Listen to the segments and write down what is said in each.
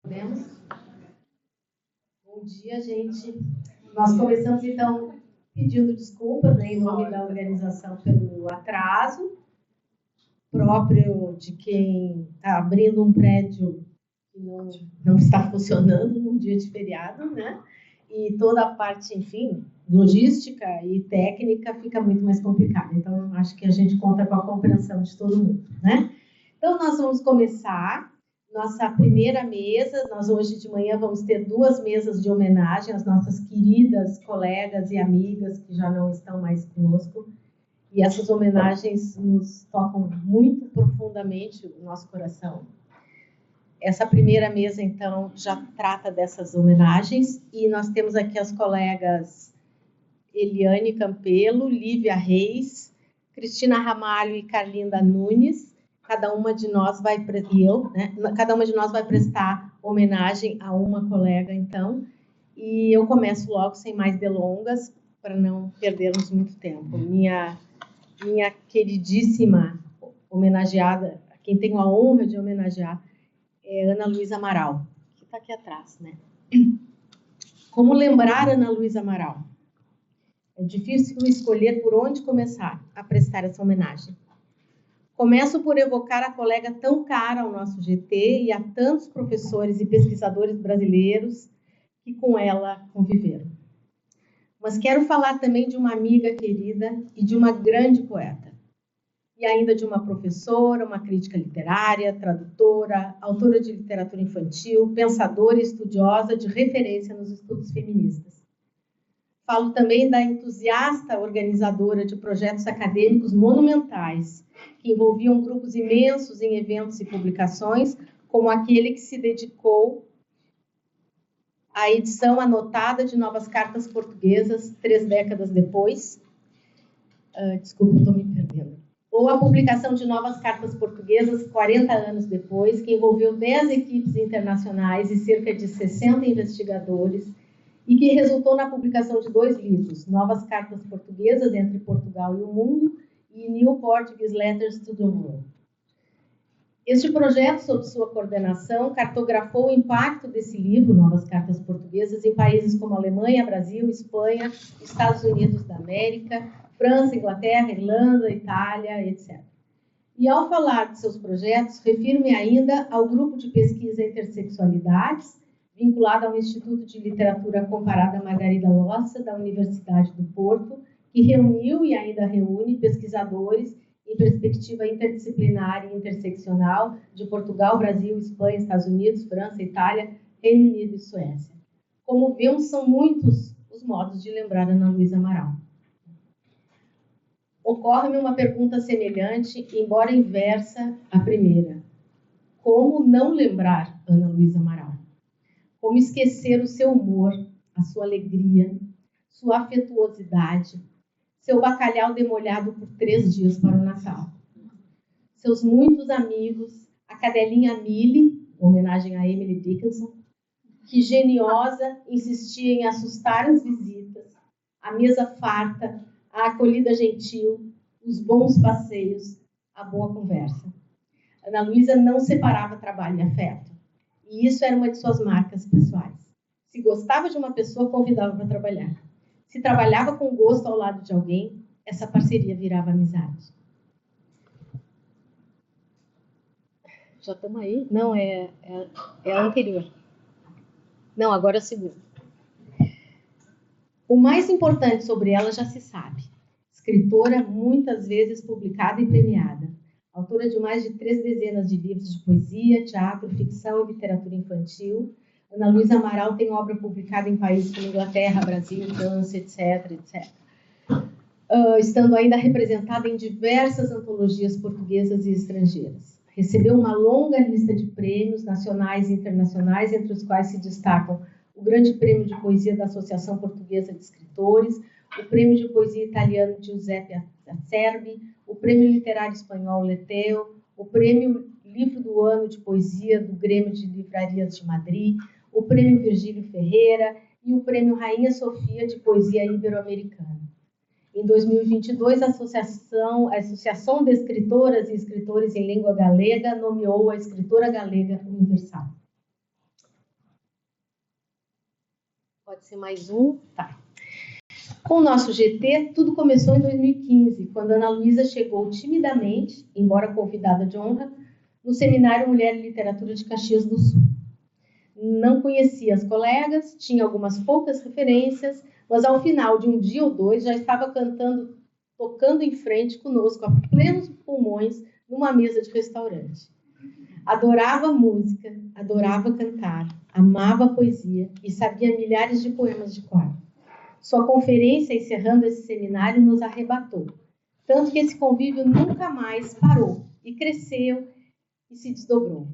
Podemos? Bom dia, gente. Nós começamos, então, pedindo desculpas, né, em nome da organização pelo atraso, próprio de quem está abrindo um prédio que não está funcionando num dia de feriado, né? E toda a parte, enfim, logística e técnica fica muito mais complicada. Então, acho que a gente conta com a compreensão de todo mundo, né? Então, nós vamos começar nossa primeira mesa. Nós hoje de manhã vamos ter 2 mesas de homenagem às nossas queridas colegas e amigas que já não estão mais conosco. E essas homenagens nos tocam muito profundamente o nosso coração. Essa primeira mesa, então, já trata dessas homenagens. E nós temos aqui as colegas Eliane Campelo, Lívia Reis, Cristina Ramalho e Carlinda Nunes. Cada uma de nós vai prestar homenagem a uma colega, então. E eu começo logo, sem mais delongas, para não perdermos muito tempo. Minha queridíssima homenageada, quem tenho a honra de homenagear, é Ana Luísa Amaral, que está aqui atrás, né? Como lembrar Ana Luísa Amaral? É difícil escolher por onde começar a prestar essa homenagem. Começo por evocar a colega tão cara ao nosso GT e a tantos professores e pesquisadores brasileiros que com ela conviveram. Mas quero falar também de uma amiga querida e de uma grande poeta. E ainda de uma professora, uma crítica literária, tradutora, autora de literatura infantil, pensadora e estudiosa de referência nos estudos feministas. Falo também da entusiasta organizadora de projetos acadêmicos monumentais, que envolviam grupos imensos em eventos e publicações, como aquele que se dedicou à edição anotada de Novas Cartas Portuguesas 3 décadas depois. Desculpa, eu estou me perdendo. Ou a publicação de Novas Cartas Portuguesas 40 anos depois, que envolveu 10 equipes internacionais e cerca de 60 investigadores, e que resultou na publicação de 2 livros, Novas Cartas Portuguesas entre Portugal e o Mundo e New Portuguese Letters to the World. Este projeto, sob sua coordenação, cartografou o impacto desse livro, Novas Cartas Portuguesas, em países como Alemanha, Brasil, Espanha, Estados Unidos da América, França, Inglaterra, Irlanda, Itália, etc. E ao falar de seus projetos, refiro-me ainda ao grupo de pesquisa Intersexualidades, vinculado ao Instituto de Literatura Comparada Margarida Lossa, da Universidade do Porto, que reuniu e ainda reúne pesquisadores em perspectiva interdisciplinar e interseccional de Portugal, Brasil, Espanha, Estados Unidos, França, Itália, Reino Unido e Suécia. Como vemos, são muitos os modos de lembrar Ana Luísa Amaral. Ocorre-me uma pergunta semelhante, embora inversa à primeira. Como não lembrar Ana Luísa Amaral? Como esquecer o seu humor, a sua alegria, sua afetuosidade, seu bacalhau demolhado por 3 dias para o Natal, seus muitos amigos, a cadelinha Millie, homenagem a Emily Dickinson, que geniosa insistia em assustar as visitas, a mesa farta, a acolhida gentil, os bons passeios, a boa conversa. Ana Luísa não separava trabalho e afeto. E isso era uma de suas marcas pessoais. Se gostava de uma pessoa, convidava para trabalhar. Se trabalhava com gosto ao lado de alguém, essa parceria virava amizade. Já estamos aí? Não, é a anterior. Não, agora é a segunda. O mais importante sobre ela já se sabe. Escritora muitas vezes publicada e premiada. Autora de mais de 3 dezenas de livros de poesia, teatro, ficção e literatura infantil, Ana Luísa Amaral tem obra publicada em países como Inglaterra, Brasil, França, etc. Estando ainda representada em diversas antologias portuguesas e estrangeiras. Recebeu uma longa lista de prêmios nacionais e internacionais, entre os quais se destacam o Grande Prêmio de Poesia da Associação Portuguesa de Escritores, o Prêmio de Poesia Italiano Giuseppe Acerbi, o Prêmio Literário Espanhol Leteo, o Prêmio Livro do Ano de Poesia do Grêmio de Livrarias de Madrid, o Prêmio Virgílio Ferreira e o Prêmio Rainha Sofia de Poesia Ibero-Americana. Em 2022, a Associação de Escritoras e Escritores em Língua Galega nomeou a Escritora Galega Universal. Pode ser mais um? Tá. Com o nosso GT, tudo começou em 2015, quando a Ana Luísa chegou timidamente, embora convidada de honra, no Seminário Mulher e Literatura de Caxias do Sul. Não conhecia as colegas, tinha algumas poucas referências, mas ao final de um dia ou dois já estava cantando, tocando em frente conosco a plenos pulmões numa mesa de restaurante. Adorava música, adorava cantar, amava a poesia e sabia milhares de poemas de cor. Sua conferência, encerrando esse seminário, nos arrebatou. Tanto que esse convívio nunca mais parou e cresceu e se desdobrou.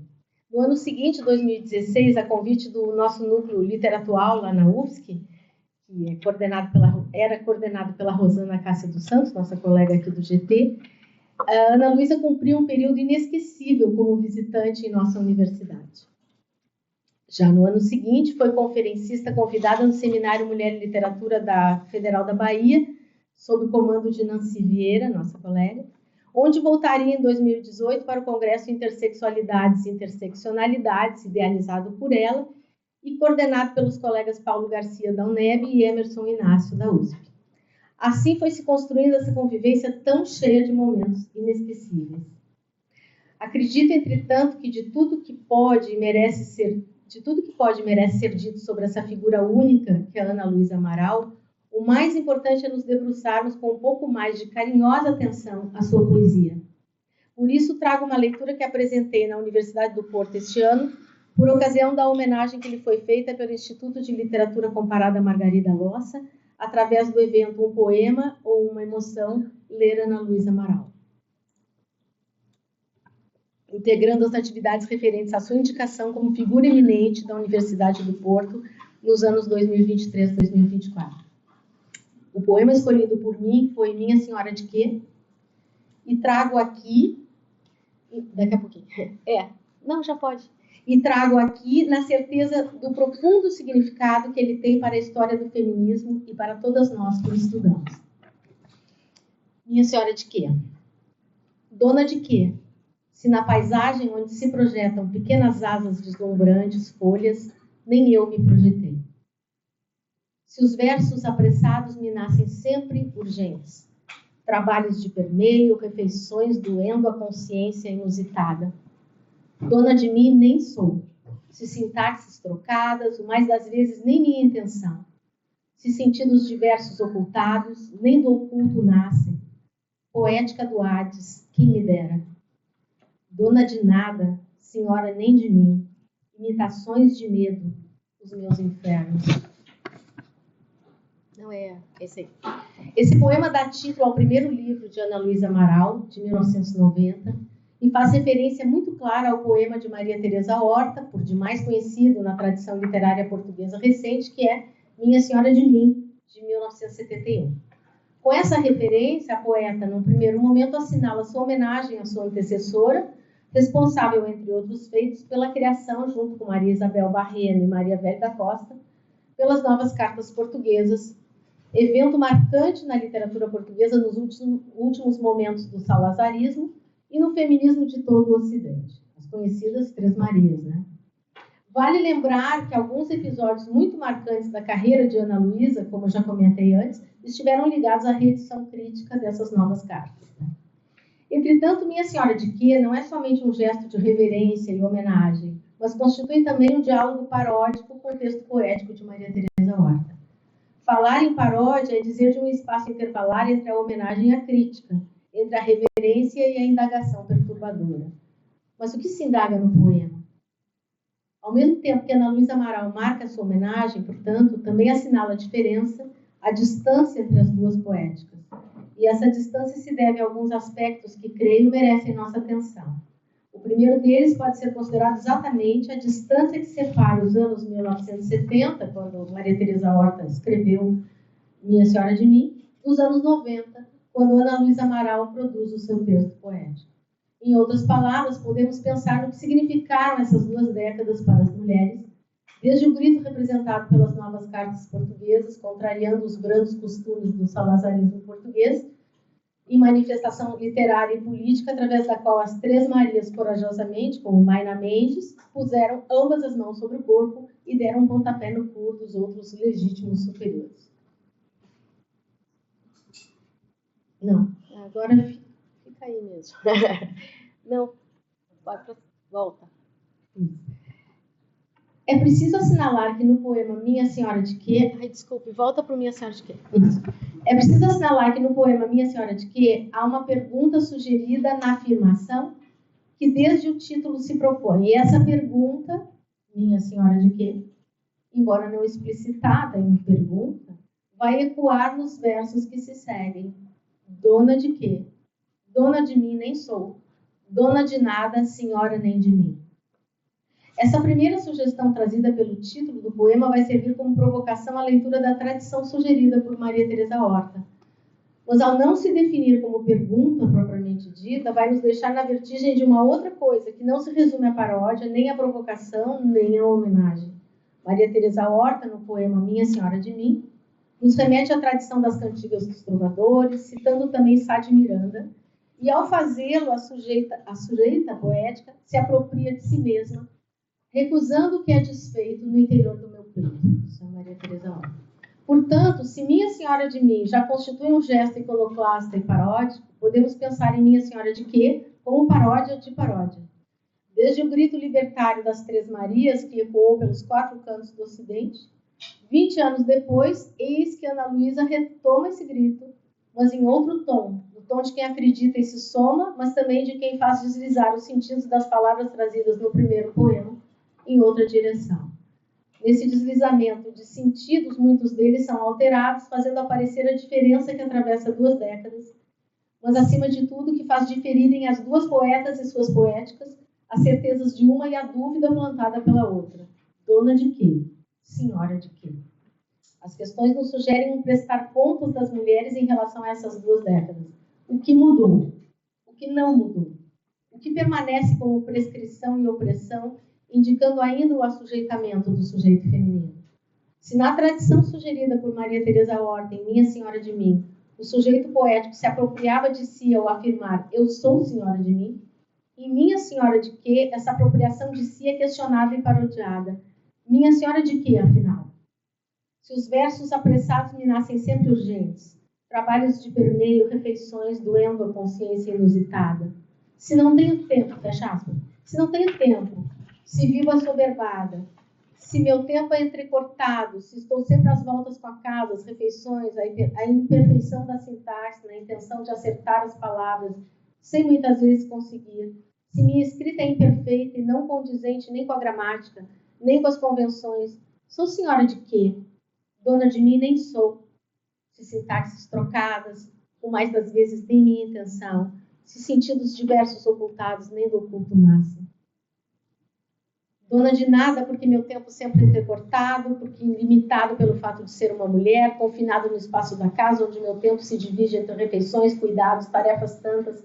No ano seguinte, 2016, a convite do nosso núcleo literatual lá na UFSC, que era coordenado pela Rosana Cássia dos Santos, nossa colega aqui do GT, a Ana Luísa cumpriu um período inesquecível como visitante em nossa universidade. Já no ano seguinte, foi conferencista convidada no Seminário Mulher e Literatura da Federal da Bahia, sob o comando de Nancy Vieira, nossa colega, onde voltaria em 2018 para o Congresso Intersexualidades e Interseccionalidades, idealizado por ela e coordenado pelos colegas Paulo Garcia da UNEB e Emerson Inácio da USP. Assim foi se construindo essa convivência tão cheia de momentos inesquecíveis. Acredito, entretanto, que de tudo que pode e merece ser dito sobre essa figura única que é a Ana Luísa Amaral, o mais importante é nos debruçarmos com um pouco mais de carinhosa atenção à sua poesia. Por isso, trago uma leitura que apresentei na Universidade do Porto este ano, por ocasião da homenagem que lhe foi feita pelo Instituto de Literatura Comparada Margarida Lossa, através do evento Um Poema ou Uma Emoção, ler Ana Luísa Amaral. Integrando as atividades referentes à sua indicação como figura eminente da Universidade do Porto nos anos 2023 e 2024. O poema escolhido por mim foi Minha Senhora de Quê? E trago aqui... Daqui a pouquinho. Já pode. E trago aqui na certeza do profundo significado que ele tem para a história do feminismo e para todas nós que o estudamos. Minha Senhora de Quê? Dona de quê? Se na paisagem onde se projetam pequenas asas deslumbrantes, folhas, nem eu me projetei. Se os versos apressados me nascem sempre urgentes, trabalhos de permeio, refeições doendo a consciência inusitada. Dona de mim nem sou, se sintaxes trocadas, o mais das vezes nem minha intenção. Se sentidos diversos ocultados, nem do oculto nascem. Poética do Hades, quem me dera. Dona de nada, senhora nem de mim, imitações de medo, os meus infernos. Não é esse aí. Esse poema dá título ao primeiro livro de Ana Luísa Amaral, de 1990, e faz referência muito clara ao poema de Maria Teresa Horta, por demais conhecido na tradição literária portuguesa recente, que é Minha Senhora de Mim, de 1971. Com essa referência, a poeta, num primeiro momento, assinala sua homenagem à sua antecessora, responsável, entre outros feitos, pela criação, junto com Maria Isabel Barreno e Maria Velha da Costa, pelas novas cartas portuguesas, evento marcante na literatura portuguesa nos últimos momentos do salazarismo e no feminismo de todo o Ocidente, as conhecidas Três Marias, né? Vale lembrar que alguns episódios muito marcantes da carreira de Ana Luísa, como eu já comentei antes, estiveram ligados à reedição crítica dessas novas cartas. Né? Entretanto, Minha Senhora de Quê não é somente um gesto de reverência e homenagem, mas constitui também um diálogo paródico com o texto poético de Maria Teresa Horta. Falar em paródia é dizer de um espaço intervalar entre a homenagem e a crítica, entre a reverência e a indagação perturbadora. Mas o que se indaga no poema? Ao mesmo tempo que Ana Luísa Amaral marca sua homenagem, portanto, também assinala a diferença, a distância entre as duas poéticas. E essa distância se deve a alguns aspectos que, creio, merecem nossa atenção. O primeiro deles pode ser considerado exatamente a distância que separa os anos 1970, quando Maria Teresa Horta escreveu Minha Senhora de Mim, dos anos 90, quando Ana Luísa Amaral produz o seu texto poético. Em outras palavras, podemos pensar no que significaram essas duas décadas para as mulheres, desde o grito representado pelas novas cartas portuguesas, contrariando os brandos costumes do salazarismo português, em manifestação literária e política, através da qual as três Marias, corajosamente, como Mayna Mendes, puseram ambas as mãos sobre o corpo e deram um pontapé no cu dos outros legítimos superiores. Não, agora fica aí mesmo. Não, volta. É preciso assinalar que no poema Minha Senhora de Quê... Ai, desculpe, volta para o Minha Senhora de Quê. Isso. É preciso assinalar que no poema Minha Senhora de Quê há uma pergunta sugerida na afirmação que desde o título se propõe. E essa pergunta, Minha Senhora de Quê, embora não explicitada em pergunta, vai ecoar nos versos que se seguem. Dona de quê? Dona de mim nem sou. Dona de nada, senhora nem de mim. Essa primeira sugestão trazida pelo título do poema vai servir como provocação à leitura da tradição sugerida por Maria Teresa Horta. Mas ao não se definir como pergunta propriamente dita, vai nos deixar na vertigem de uma outra coisa, que não se resume à paródia, nem à provocação, nem à homenagem. Maria Teresa Horta, no poema Minha Senhora de Mim, nos remete à tradição das cantigas dos trovadores, citando também Sá de Miranda, e ao fazê-lo, a sujeita poética se apropria de si mesma, recusando o que é desfeito no interior do meu peito. Isso é Maria Teresa Horta. Portanto, se Minha Senhora de Mim já constitui um gesto iconoclasta e paródico, podemos pensar em Minha Senhora de Quê como paródia de paródia. Desde o grito libertário das Três Marias, que ecoou pelos quatro cantos do Ocidente, 20 anos depois, eis que Ana Luísa retoma esse grito, mas em outro tom, o tom de quem acredita e se soma, mas também de quem faz deslizar os sentidos das palavras trazidas no primeiro poema em outra direção. Nesse deslizamento de sentidos, muitos deles são alterados, fazendo aparecer a diferença que atravessa 2 décadas, mas, acima de tudo, que faz diferirem as duas poetas e suas poéticas, as certezas de uma e a dúvida plantada pela outra. Dona de quê? Senhora de quê? As questões nos sugerem prestar contas das mulheres em relação a essas 2 décadas. O que mudou? O que não mudou? O que permanece como prescrição e opressão, indicando ainda o assujeitamento do sujeito feminino? Se na tradição sugerida por Maria Teresa Horta em Minha Senhora de Mim, o sujeito poético se apropriava de si ao afirmar eu sou senhora de mim, em Minha Senhora de Quê, essa apropriação de si é questionada e parodiada. Minha Senhora de quê, afinal? Se os versos apressados me nascem sempre urgentes, trabalhos de permeio, refeições, doendo a consciência inusitada. Se não tenho tempo, fecha aspas, se não tenho tempo, se vivo assoberbada, se meu tempo é entrecortado, se estou sempre às voltas com a casa, as refeições, a imperfeição da sintaxe, na intenção de acertar as palavras, sem muitas vezes conseguir, se minha escrita é imperfeita e não condizente nem com a gramática, nem com as convenções, sou senhora de quê? Dona de mim nem sou. Se sintaxes trocadas, o mais das vezes nem minha intenção, se sentidos diversos ocultados nem do oculto nascem. Dona de nada porque meu tempo sempre entrecortado, porque limitado pelo fato de ser uma mulher, confinado no espaço da casa, onde meu tempo se divide entre refeições, cuidados, tarefas tantas,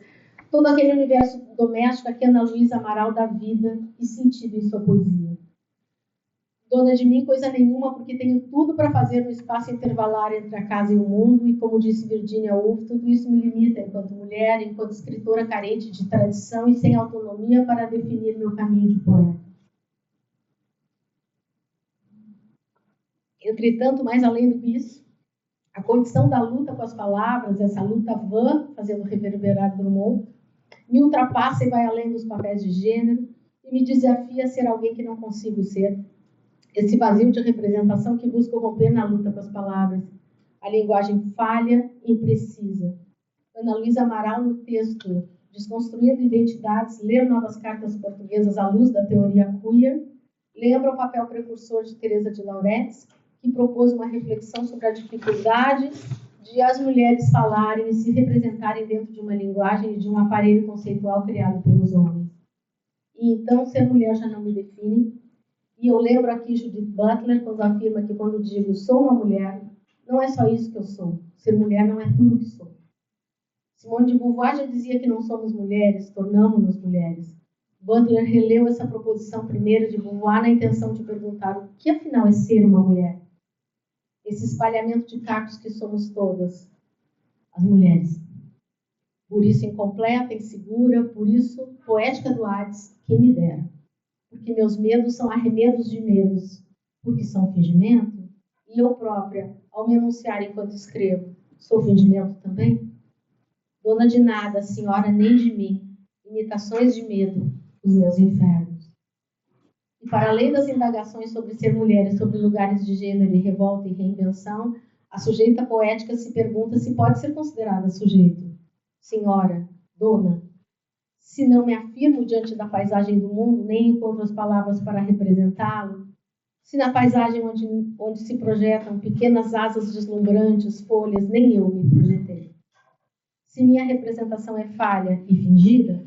todo aquele universo doméstico a que Ana Luísa Amaral dá vida e sentido em sua poesia. Dona de mim coisa nenhuma, porque tenho tudo para fazer no espaço intervalar entre a casa e o mundo, e como disse Virginia Woolf, tudo isso me limita enquanto mulher, enquanto escritora carente de tradição e sem autonomia para definir meu caminho de poeta. Entretanto, mais além do isso, a condição da luta com as palavras, essa luta vã, fazendo reverberar Drummond, me ultrapassa e vai além dos papéis de gênero e me desafia a ser alguém que não consigo ser. Esse vazio de representação que busco romper na luta com as palavras. A linguagem falha e imprecisa. Ana Luísa Amaral, no texto Desconstruindo Identidades, ler novas cartas portuguesas à luz da teoria queer, lembra o papel precursor de Teresa de Lauretis, que propôs uma reflexão sobre a dificuldade de as mulheres falarem e se representarem dentro de uma linguagem e de um aparelho conceitual criado pelos homens. E então, ser mulher já não me define. E eu lembro aqui Judith Butler, quando afirma que quando digo sou uma mulher, não é só isso que eu sou. Ser mulher não é tudo que sou. Simone de Beauvoir já dizia que não somos mulheres, tornamos-nos mulheres. Butler releu essa proposição primeira de Beauvoir na intenção de perguntar o que afinal é ser uma mulher. Esse espalhamento de cacos que somos todas, as mulheres. Por isso incompleta, insegura, por isso poética do Hades, quem me dera. Porque meus medos são arremedos de medos, porque são fingimento, e eu própria, ao me anunciar enquanto escrevo, sou fingimento também? Dona de nada, senhora nem de mim, imitações de medo, os meus infernos. E para além das indagações sobre ser mulher e sobre lugares de gênero e revolta e reinvenção, a sujeita poética se pergunta se pode ser considerada sujeito. Senhora, dona, se não me afirmo diante da paisagem do mundo, nem encontro as palavras para representá-lo, se na paisagem onde se projetam pequenas asas deslumbrantes, folhas, nem eu me projetei. Se minha representação é falha e fingida,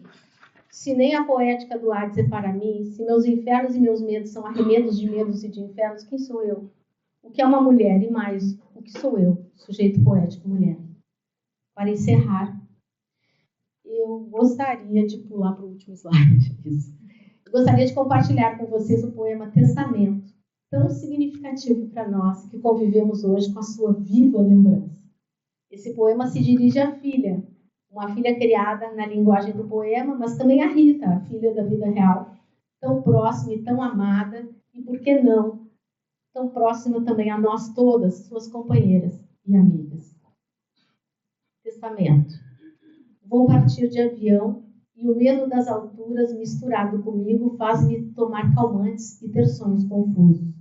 se nem a poética do Hades é para mim, se meus infernos e meus medos são arremedos de medos e de infernos, quem sou eu? O que é uma mulher? E mais, o que sou eu, sujeito poético mulher? Para encerrar, eu gostaria de pular para o último slide. Gostaria de compartilhar com vocês o poema Testamento, tão significativo para nós que convivemos hoje com a sua viva lembrança. Esse poema se dirige à filha, uma filha criada na linguagem do poema, mas também a Rita, a filha da vida real, tão próxima e tão amada, e por que não, tão próxima também a nós todas, suas companheiras e amigas. Testamento. Vou partir de avião e o medo das alturas misturado comigo faz-me tomar calmantes e ter sonhos confusos.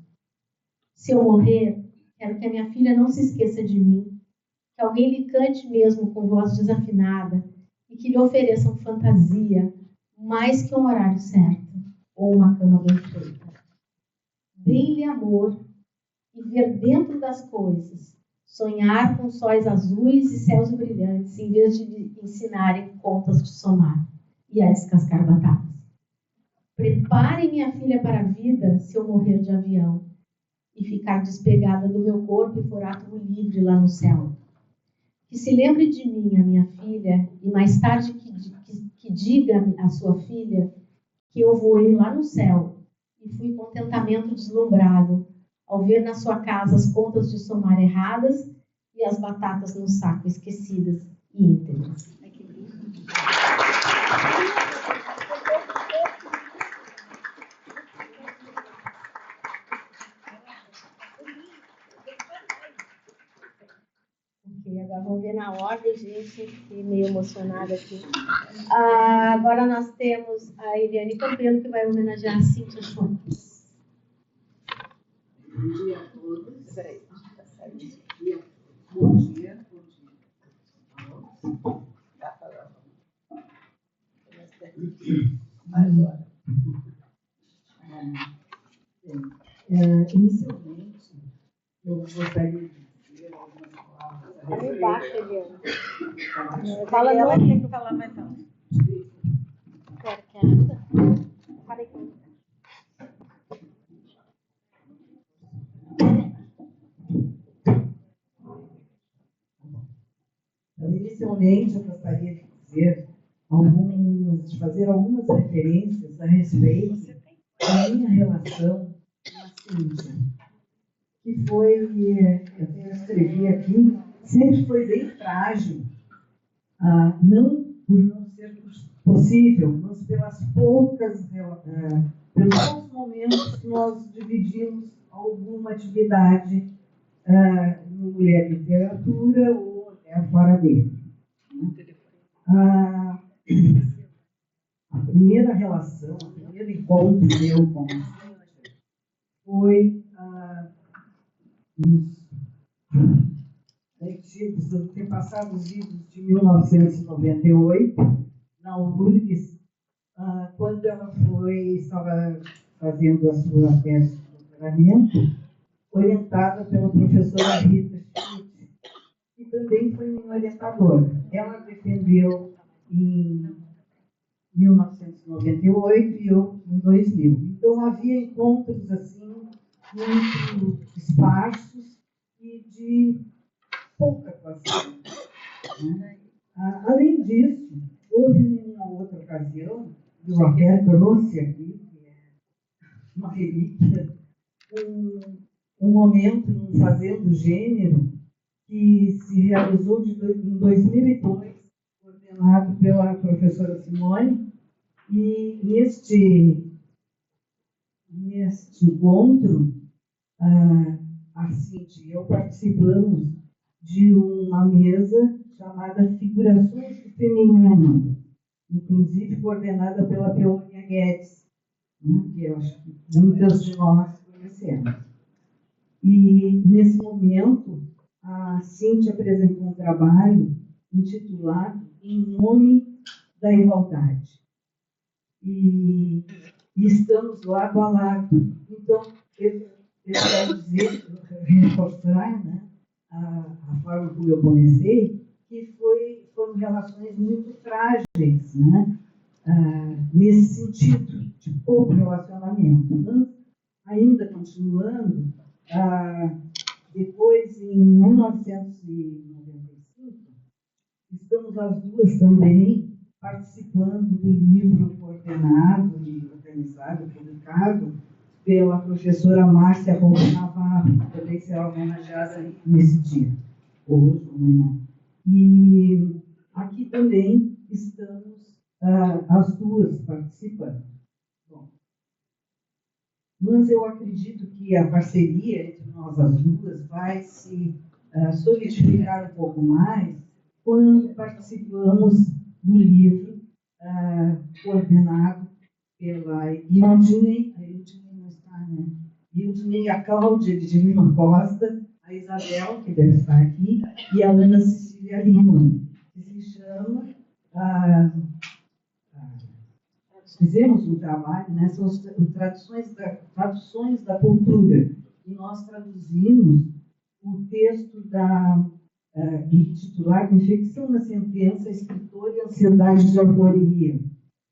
Se eu morrer, quero que a minha filha não se esqueça de mim, que alguém lhe cante mesmo com voz desafinada e que lhe ofereçam fantasia mais que um horário certo ou uma cama bem feita. Dei-lhe amor e ver dentro das coisas, sonhar com sóis azuis e céus brilhantes em vez de lhe ensinarem contas de somar e a descascar batatas. Prepare minha filha para a vida se eu morrer de avião e ficar despegada do meu corpo e for átomo livre lá no céu. Que se lembre de mim, a minha filha, e mais tarde que diga à sua filha que eu voei lá no céu e fui contentamento deslumbrado ao ver na sua casa as contas de somar erradas e as batatas no saco esquecidas e íntegras. Agora vamos ver na ordem, gente. Fiquei meio emocionada aqui. Agora nós temos a Eliane Campelo, que vai homenagear a Cíntia Schwartz. Bom dia a todos. Peraí. Bom dia. Agora. Inicialmente, eu gostaria de dizer algumas palavras a respeito. Embaixo, Eliane. Fala ela que tem que falar mais alto. Quero que ajuda. Parei com Inicialmente, eu gostaria de dizer de fazer algumas referências a respeito da minha relação com a Cíntia, que foi, eu escrevi aqui, sempre foi bem frágil, não por não ser possível, mas pelos poucos momentos que nós dividimos alguma atividade no Mulher Literatura ou até fora dele. A primeira relação, o primeiro encontro meu com a Cíntia foi nos antepassados idos de 1998, na URGS, quando ela estava fazendo a sua tese de doutoramento, orientada pela professora Rita Schmidt, que também foi minha orientadora. Ela defendeu em 1998 e eu em 2000. Então, havia encontros assim, muito esparsos e de pouca atuação. Né? Além disso, houve uma outra ocasião, eu até trouxe aqui, que é uma relíquia, um momento no Fazendo Gênero, que se realizou em 2002, coordenado pela professora Simone, e neste encontro, a Cintia e eu participamos de uma mesa chamada Figurações do Feminino, inclusive coordenada pela Peônia Guedes, né, que eu acho que muitas de nós conhecemos. E, nesse momento, a Cintia apresentou um trabalho intitulado Em Nome da Igualdade. E estamos lado a lado. Então, eu quero dizer, reforçar, né, a forma como eu comecei, que foram relações muito frágeis, né, nesse sentido, de pouco relacionamento. Mas, ainda continuando, depois, em 1995, estamos as duas também participando do livro coordenado e organizado, publicado pela professora Márcia Rocha Navarro, que também será homenageada nesse dia, hoje, amanhã. E aqui também estamos as duas participando. Bom, mas eu acredito que a parceria entre nós as duas vai se solidificar um pouco mais quando participamos do livro coordenado pela Ildinei, a Ildinei não está, né? Ildinei, a Cláudia de Lima Costa, a Isabel, que deve estar aqui, e a Ana Cecília Lima, que se chama... fizemos um trabalho, né, são as traduções da cultura, e nós traduzimos o texto intitulado Infecção na Sentença, Escritor e Ansiedade de Autoria,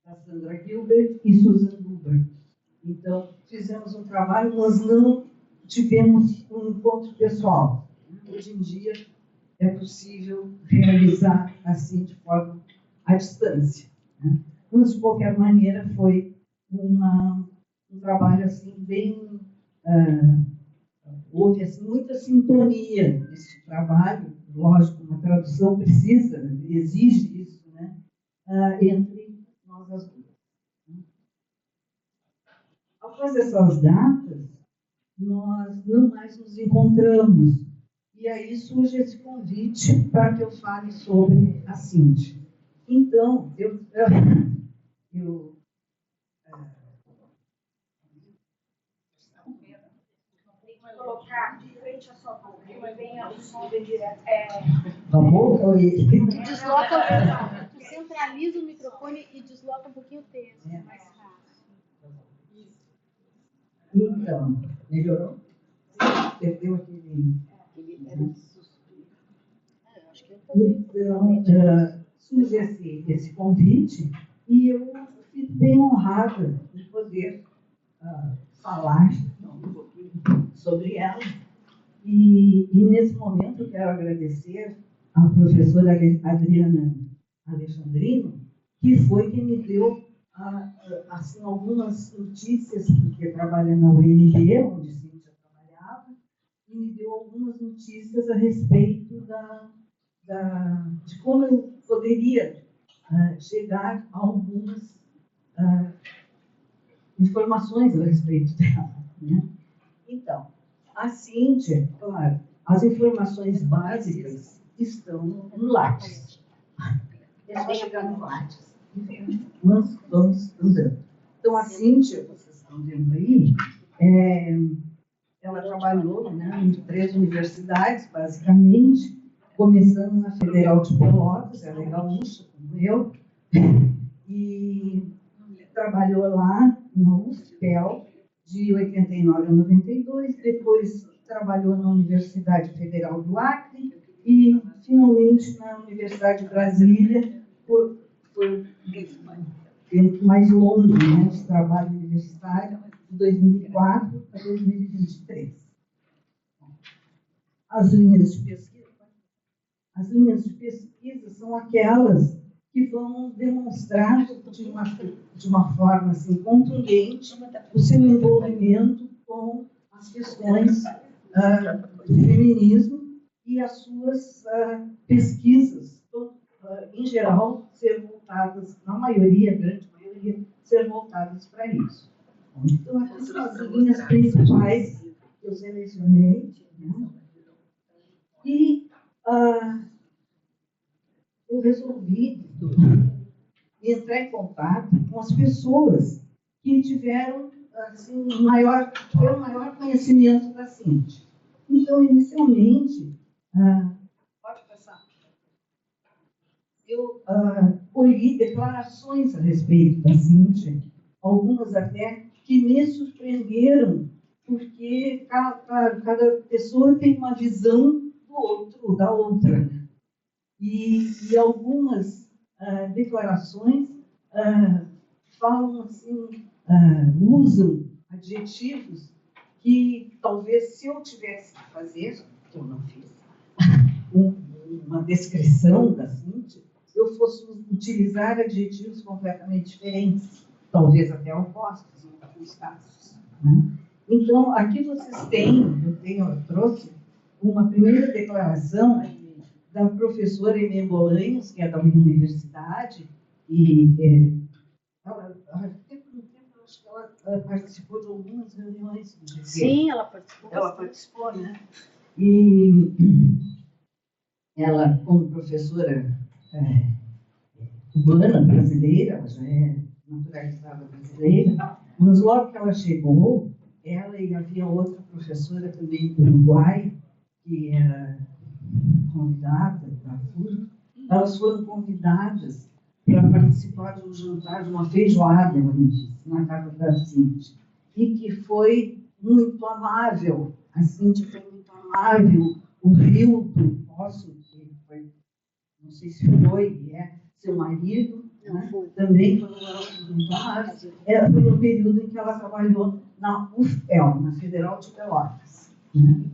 da Sandra Gilbert e Susan Huber. Então, fizemos um trabalho, mas não tivemos um encontro pessoal. Hoje em dia, é possível realizar assim, de forma à distância, né? Mas, de qualquer maneira, foi um trabalho assim, bem... houve assim, muita sintonia nesse trabalho. Lógico, uma tradução exige isso, né? Entre nós as duas. Após essas datas, nós não mais nos encontramos. E aí surge esse convite para que eu fale sobre a Cintia. Então, eu colocar de frente à sua boca, mas venha o som de direto. Da boca ou Desloca, tu centraliza o microfone e desloca um pouquinho o texto, mais fácil. Então, melhorou? Perdeu aquele... Então, surge esse convite e eu fico bem honrada de poder falar um pouquinho sobre ela. E nesse momento eu quero agradecer à professora Adriana Alexandrino, que foi quem me deu assim, algumas notícias, porque trabalha na UNB, onde Cintia trabalhava, e me deu algumas notícias a respeito de como eu poderia chegar a algumas informações a respeito dela, né? Então, a Cintia, claro, as informações básicas estão no Lattes. É só chegar no Lattes. Nós vamos andando. Então, a Cintia, vocês estão vendo aí, ela trabalhou, né, em 3 universidades, basicamente, começando na Federal de Pelotas, ela é gaúcha, como eu, e trabalhou lá no UFPEL, de 89 a 92, depois trabalhou na Universidade Federal do Acre e, finalmente, na Universidade de Brasília, por tempo mais longo, né, de trabalho universitário, de 2004 a 2023. As linhas de pesquisa são aquelas que vão demonstrar de uma forma assim, contundente o seu envolvimento com as questões do feminismo e as suas pesquisas em geral, ser voltadas, na maioria, grande maioria, ser voltadas para isso. Então, essas são as linhas principais que eu selecionei, né? E eu resolvi entrar em contato com as pessoas que tiveram assim, maior conhecimento da Cíntia. Então, inicialmente, pode passar. Eu colhi declarações a respeito da Cíntia, algumas até que me surpreenderam, porque cada pessoa tem uma visão do outro, da outra. E algumas declarações falam assim, usam adjetivos que talvez, se eu tivesse que fazer, que eu não fiz, uma descrição da Cíntia, eu fosse utilizar adjetivos completamente diferentes, talvez até opostos em alguns casos, né? Então, aqui vocês têm, eu trouxe uma primeira declaração da professora Emê Bolanhos, que é da minha universidade, e ela, eu acho que ela participou de algumas reuniões do GT. Sim, ela participou. Ela participou, né? E ela, como professora cubana, brasileira, ela já é naturalizada brasileira, mas logo que ela chegou, ela e havia outra professora também do Uruguai, que era convidada da FURG, elas foram convidadas para participar de um jantar, de uma feijoada, ela me disse, na casa da Cíntia, e que foi muito amável. A Cíntia foi muito amável. O Rildo, que foi, não sei se foi, seu marido, né? Também foi muito amável. Foi no período em que ela trabalhou na UFPEL, na Federal de Pelotas, né?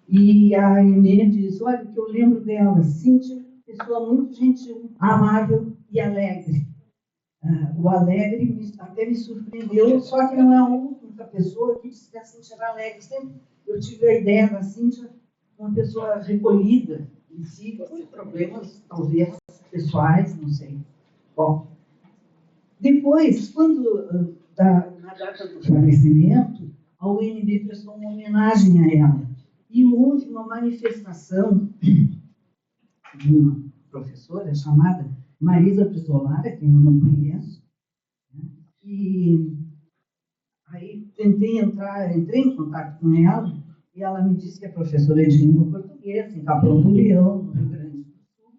E a Emê diz, olha, o que eu lembro dela, Cíntia, pessoa muito gentil, amável e alegre. O alegre até me surpreendeu, só que não é a única pessoa que disse que a Cíntia era alegre. Sempre eu tive a ideia da Cíntia, uma pessoa recolhida, em si, com problemas, talvez, pessoais, não sei. Bom, depois, quando, na data do falecimento, a UNB prestou uma homenagem a ela. E houve uma manifestação de uma professora chamada Marisa Brizolara, que eu não conheço, né? E aí entrei em contato com ela, e ela me disse que é professora de língua portuguesa, em Capão do Leão, no Rio Grande do Sul.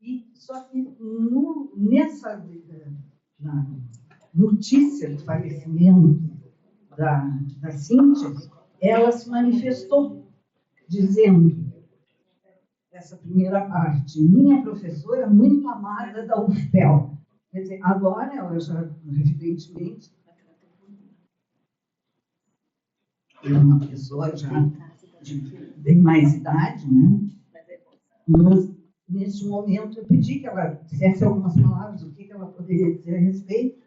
E só que nessa notícia do falecimento da Cíntia, ela se manifestou dizendo, essa primeira parte, minha professora muito amada da UFPEL. Quer dizer, agora ela já, evidentemente, é uma pessoa já de bem mais idade, né? Mas, neste momento, eu pedi que ela dissesse algumas palavras, o que ela poderia dizer a respeito,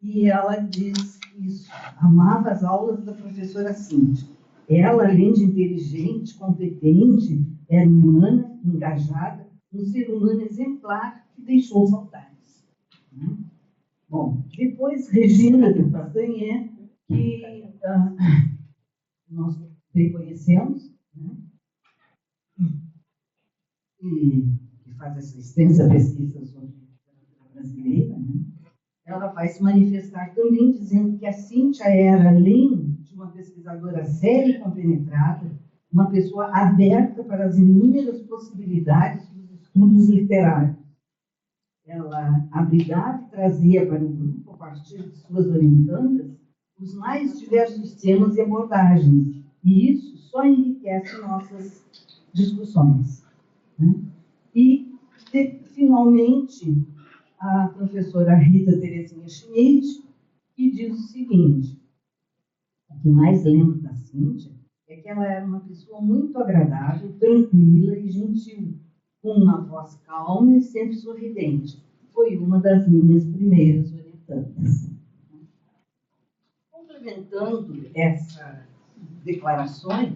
e ela diz isso, amava as aulas da professora Cíntia. Ela, além de inteligente, competente, era humana, engajada, um ser humano exemplar que deixou saudades. Bom, depois, Regina de Passanha, que nós bem conhecemos, né? E que faz essa extensa pesquisa sobre a literatura brasileira, né? Ela vai se manifestar também dizendo que a Cíntia era, além de uma pesquisadora séria e compenetrada, uma pessoa aberta para as inúmeras possibilidades dos estudos literários. Ela abrigava e trazia para o grupo, a partir de suas orientandas, os mais diversos temas e abordagens, e isso só enriquece nossas discussões, né? E, finalmente, a professora Rita Terezinha Schmidt, que diz o seguinte, o que mais lembro da Cíntia é que ela era uma pessoa muito agradável, tranquila e gentil, com uma voz calma e sempre sorridente. Foi uma das minhas primeiras orientandas. Complementando essas declarações,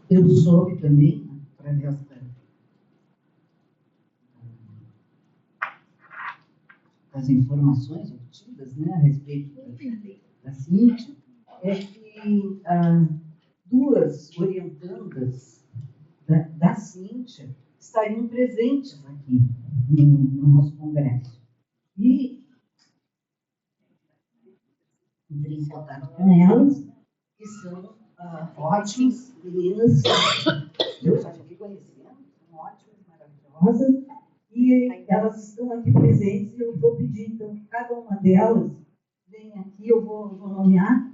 eu soube também, através das informações obtidas, né, a respeito da Cíntia, é que duas orientandas da Cíntia estariam presentes aqui no nosso congresso. E entrei em contato com elas, que são ótimas meninas, eu já fiquei conhecendo, são ótimas, maravilhosas, e elas estão aqui presentes, e eu vou pedir, então, que cada uma delas venha aqui, eu vou nomear.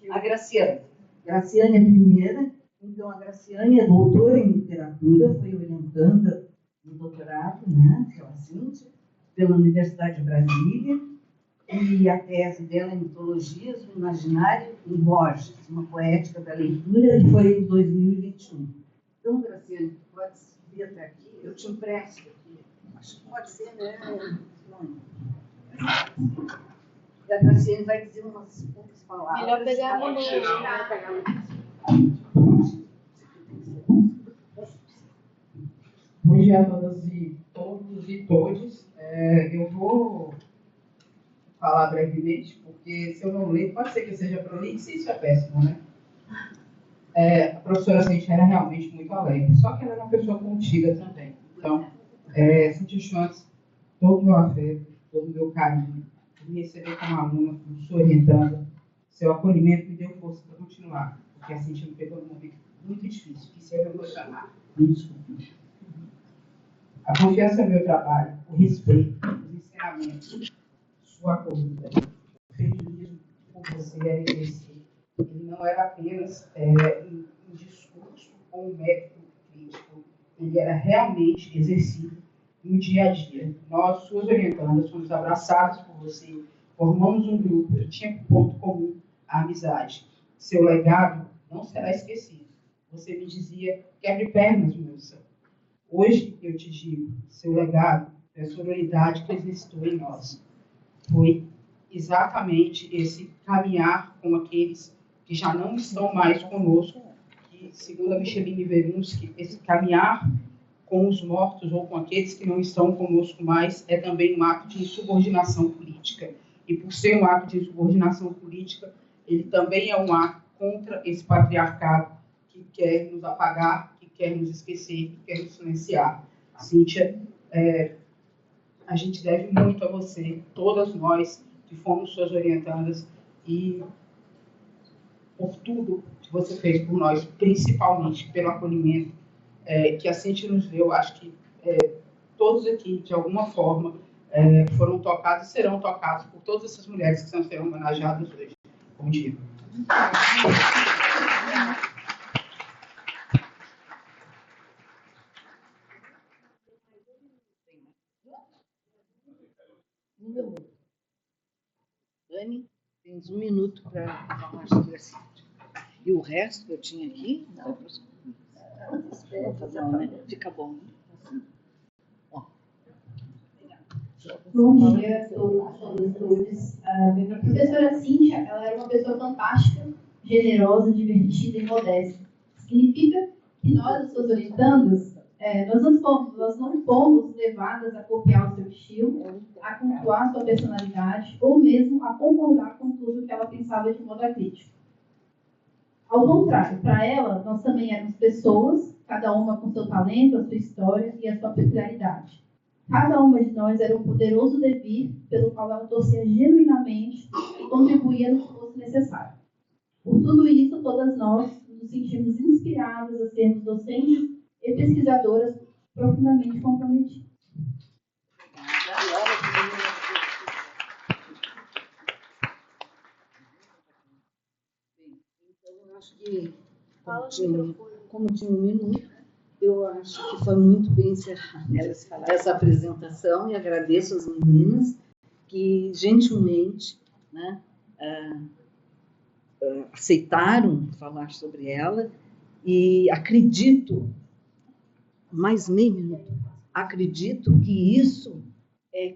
A Graciane. Graciane é a primeira. Então, a Graciane é doutora em literatura, foi orientanda no doutorado, né, pela Cíntia, pela Universidade de Brasília, e a tese dela é Mitologias do Imaginário em Borges, uma poética da leitura, que foi em 2021. Então, Graciane, pode vir até aqui, eu te empresto aqui. Acho que pode ser, né? E a Graciane vai dizer umas poucas palavras. Melhor pegar a mão. Bom dia a todas e todos e todes. Eu vou falar brevemente, porque se eu não ler, pode ser que eu seja prolixo, isso é péssimo, né? A professora Cíntia era realmente muito alegre, só que ela era uma pessoa contida também. Então, Cíntia Schantz, todo o meu afeto, todo o meu carinho, me receber como aluna, como sua orientanda, seu acolhimento me deu força para continuar, porque a Cíntia me pegou num momento muito difícil, que se eu emocionar, me desculpe. A confiança no meu trabalho, o respeito, os ensinamentos, sua acolhida, o feminismo por você era exercer. Ele não era apenas um discurso ou um método crítico, ele era realmente exercido no dia a dia. Nós, suas orientandas, fomos abraçados por você, formamos um grupo que tinha como ponto comum a amizade. Seu legado não será esquecido. Você me dizia, quebre pernas, moça. Hoje eu te digo, seu legado é a sororidade que existiu em nós. Foi exatamente esse caminhar com aqueles que já não estão mais conosco, que, segundo a Micheline Verunsky, esse caminhar com os mortos ou com aqueles que não estão conosco mais é também um ato de insubordinação política. E por ser um ato de insubordinação política, ele também é um ato contra esse patriarcado que quer nos apagar, que quer nos esquecer, que quer nos silenciar. Cíntia, a gente deve muito a você, todas nós que fomos suas orientandas, e por tudo que você fez por nós, principalmente pelo acolhimento que a Cíntia nos deu. Acho que todos aqui, de alguma forma, foram tocados e serão tocados por todas essas mulheres que estão sendo homenageadas hoje. Bom dia. Dani, tens 1 minuto para falar sobre a Cíntia. E o resto que eu tinha aqui, fica bom. Bom dia a todos. A professora Cíntia, ela era uma pessoa fantástica, generosa, divertida e modesta. Significa que nós, as suas orientandas, nós não fomos levadas a copiar o seu estilo, a cultuar sua personalidade, ou mesmo a concordar com tudo que ela pensava de modo crítico. Ao contrário, para ela, nós também éramos pessoas, cada uma com seu talento, a sua história e a sua peculiaridade. Cada uma de nós era um poderoso devir pelo qual ela torcia genuinamente e contribuía no que fosse necessário. Por tudo isso, todas nós nos sentimos inspiradas a sermos docentes e pesquisadoras profundamente comprometidas. Então, eu acho que, como tinha 1 minuto, eu acho que foi muito bem encerrada essa apresentação, e agradeço às meninas que gentilmente, né, aceitaram falar sobre ela, e acredito, mais meio minuto, acredito que isso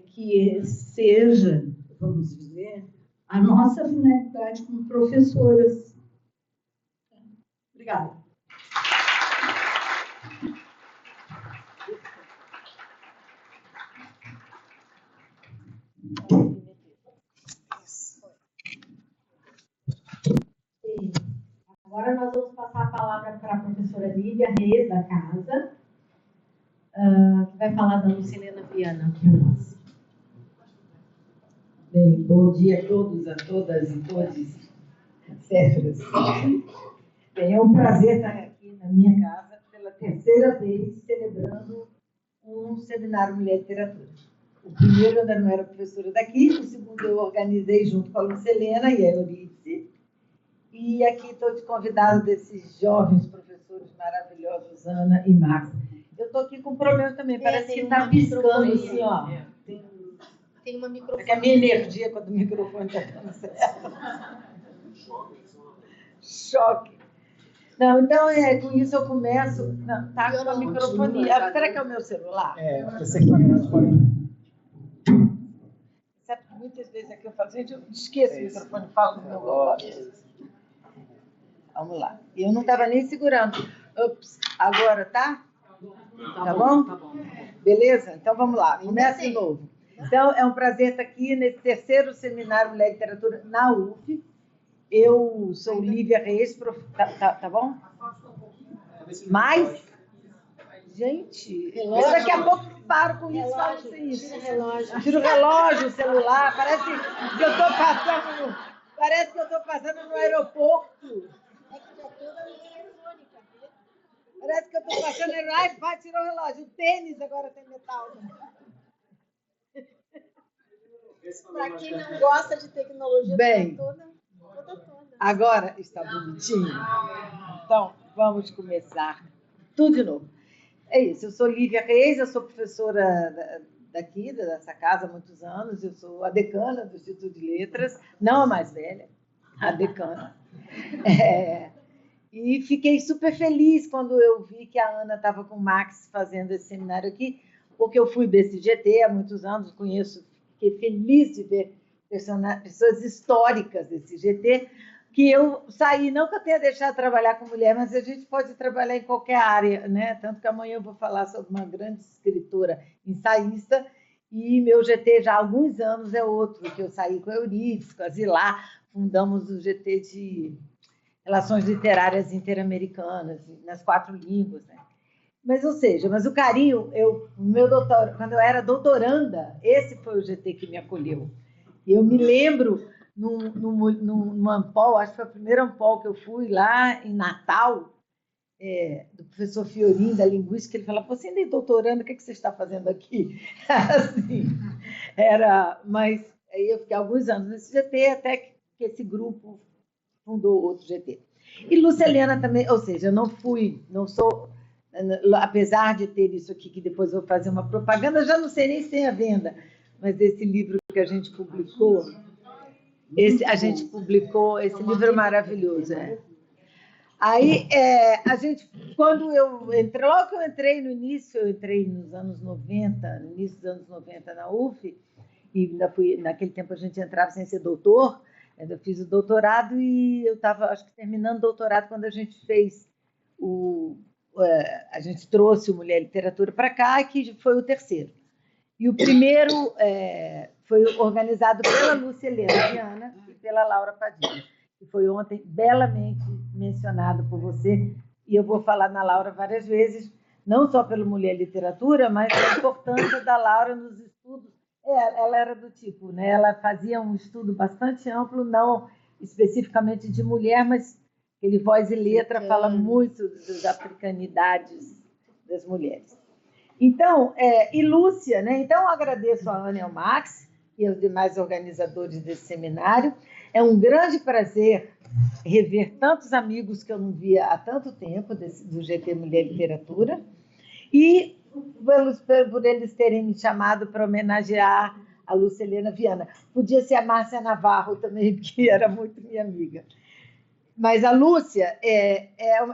que seja, vamos dizer, a nossa finalidade como professoras. Obrigada. palavra para a professora Lívia Reis, da casa, que vai falar da Lucilena Viana para nós. Bem, bom dia a todos, a todas e todos, etc. Bem, é um prazer estar aqui na minha casa pela terceira vez celebrando um seminário Mulher e Literatura. O primeiro eu ainda não era professora daqui, o segundo eu organizei junto com a Lucilena e a Euridice. E aqui estou de convidado desses jovens professores maravilhosos, Ana e Max. Eu estou aqui com um problema também, parece que está piscando assim, ó. Tem uma microfone. É que a minha energia quando o microfone está dando certo. Choque. Não, então, com isso eu começo. Não, tá com a microfonia. Será que é o meu celular? Você que Sabe, muitas vezes aqui eu falo, gente, eu esqueço o microfone, falo do meu relógio. Vamos lá. Eu não estava nem segurando. Ups, agora tá? Tá bom? Tá bom. Beleza? Então vamos lá. Começa de novo. Então, é um prazer estar aqui nesse terceiro seminário Mulher e Literatura na UF. Eu sou Lívia Reis, tá bom? Mais? Gente, mas daqui a pouco paro com isso, falo assim. Tira o relógio, o celular, parece que eu estou passando no aeroporto. Parece que eu estou passando no iPad, tirou o relógio. O tênis agora tem metal. Para quem não gosta de tecnologia, bem, toda. Agora está bonitinho. Então, vamos começar tudo de novo. É isso, eu sou Lívia Reis, eu sou professora daqui, dessa casa há muitos anos, eu sou a decana do Instituto de Letras, não a mais velha, a decana. E fiquei super feliz quando eu vi que a Ana estava com o Max fazendo esse seminário aqui, porque eu fui desse GT há muitos anos, conheço, fiquei feliz de ver pessoas históricas desse GT, que eu saí, não que eu tenha deixado de trabalhar com mulher, mas a gente pode trabalhar em qualquer área, né? Tanto que amanhã eu vou falar sobre uma grande escritora ensaísta, e meu GT já há alguns anos é outro, que eu saí com a Euridice, com a Zilá, fundamos o GT de Relações Literárias Interamericanas, nas 4 línguas, né? Mas o carinho, quando eu era doutoranda, esse foi o GT que me acolheu. E eu me lembro, num Ampol, acho que foi a primeira Ampol que eu fui lá em Natal, do professor Fiorin, da linguística, ele falava, você ainda é doutorando, o que você está fazendo aqui? Assim, mas aí eu fiquei alguns anos nesse GT, até que esse grupo fundou outro GT. E Lucilena também, ou seja, eu não sou, apesar de ter isso aqui, que depois eu vou fazer uma propaganda, já não sei nem se tem a venda, mas esse livro que a gente publicou, esse livro maravilhoso. Aí, quando eu entrei, logo que eu entrei no início, eu entrei nos anos 90, no início dos anos 90 na UF, e naquele tempo a gente entrava sem ser doutor, eu fiz o doutorado e eu estava, acho que terminando o doutorado quando a gente fez a gente trouxe o Mulher e Literatura para cá, que foi o terceiro. E o primeiro foi organizado pela Lucilena Viana e pela Laura Padilha, que foi ontem belamente mencionado por você, e eu vou falar na Laura várias vezes, não só pelo Mulher e Literatura, mas a importância da Laura nos estudos. Ela era do tipo, né? Ela fazia um estudo bastante amplo, não especificamente de mulher, mas aquele Voz e Letra fala muito das africanidades das mulheres. Então, e Lúcia, né? Então, eu agradeço a Ana e ao Max e aos demais organizadores desse seminário. É um grande prazer rever tantos amigos que eu não via há tanto tempo, do GT Mulher e Literatura, e por eles terem me chamado para homenagear a Lucilena Viana. Podia ser a Márcia Navarro também, que era muito minha amiga. Mas a Lúcia é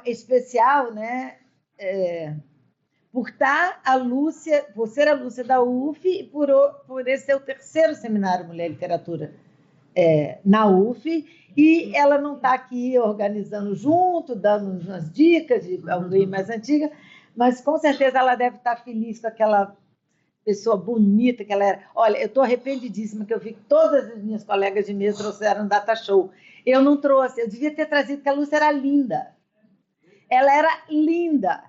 especial, né? Por ser a Lúcia da UF e por esse ser o terceiro seminário Mulher e Literatura na UF, e ela não está aqui organizando junto, dando umas dicas de alguém mais antiga, mas com certeza ela deve estar feliz com aquela pessoa bonita que ela era. Olha, eu estou arrependidíssima que eu vi que todas as minhas colegas de mesa trouxeram data show. Eu não trouxe, eu devia ter trazido, porque a Lúcia era linda. Ela era linda,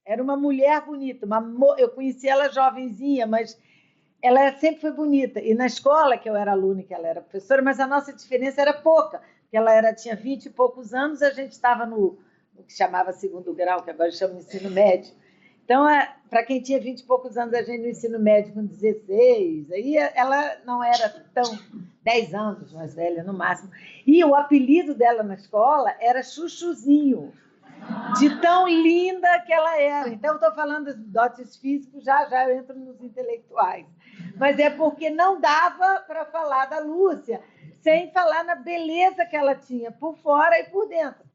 era uma mulher bonita. Eu conheci ela jovenzinha, mas ela sempre foi bonita. E na escola, que eu era aluna e que ela era professora, mas a nossa diferença era pouca, porque ela tinha 20 e poucos anos, a gente estava no que chamava segundo grau, que agora chama ensino médio. Então, para quem tinha 20 e poucos anos, a gente no ensino médio com 16, aí ela não era tão 10 anos mais velha, no máximo. E o apelido dela na escola era Chuchuzinho, de tão linda que ela era. Então, eu estou falando dos dotes físicos, já eu entro nos intelectuais. Mas é porque não dava para falar da Lúcia sem falar na beleza que ela tinha por fora e por dentro.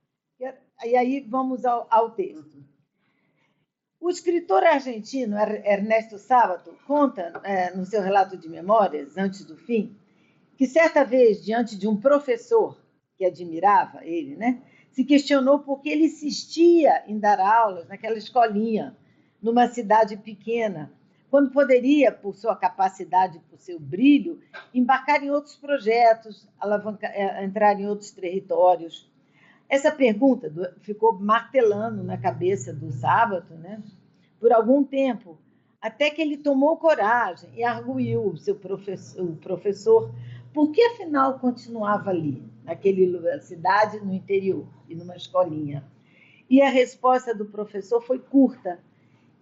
E aí vamos ao texto. O escritor argentino Ernesto Sábato conta, no seu relato de memórias, Antes do Fim, que certa vez, diante de um professor que admirava ele, né, se questionou por que ele insistia em dar aulas naquela escolinha, numa cidade pequena, quando poderia, por sua capacidade, por seu brilho, embarcar em outros projetos, entrar em outros territórios. Essa pergunta ficou martelando na cabeça do Sábato, né, por algum tempo, até que ele tomou coragem e arguiu o professor por que, afinal, continuava ali, naquela cidade, no interior, e numa escolinha. E a resposta do professor foi curta.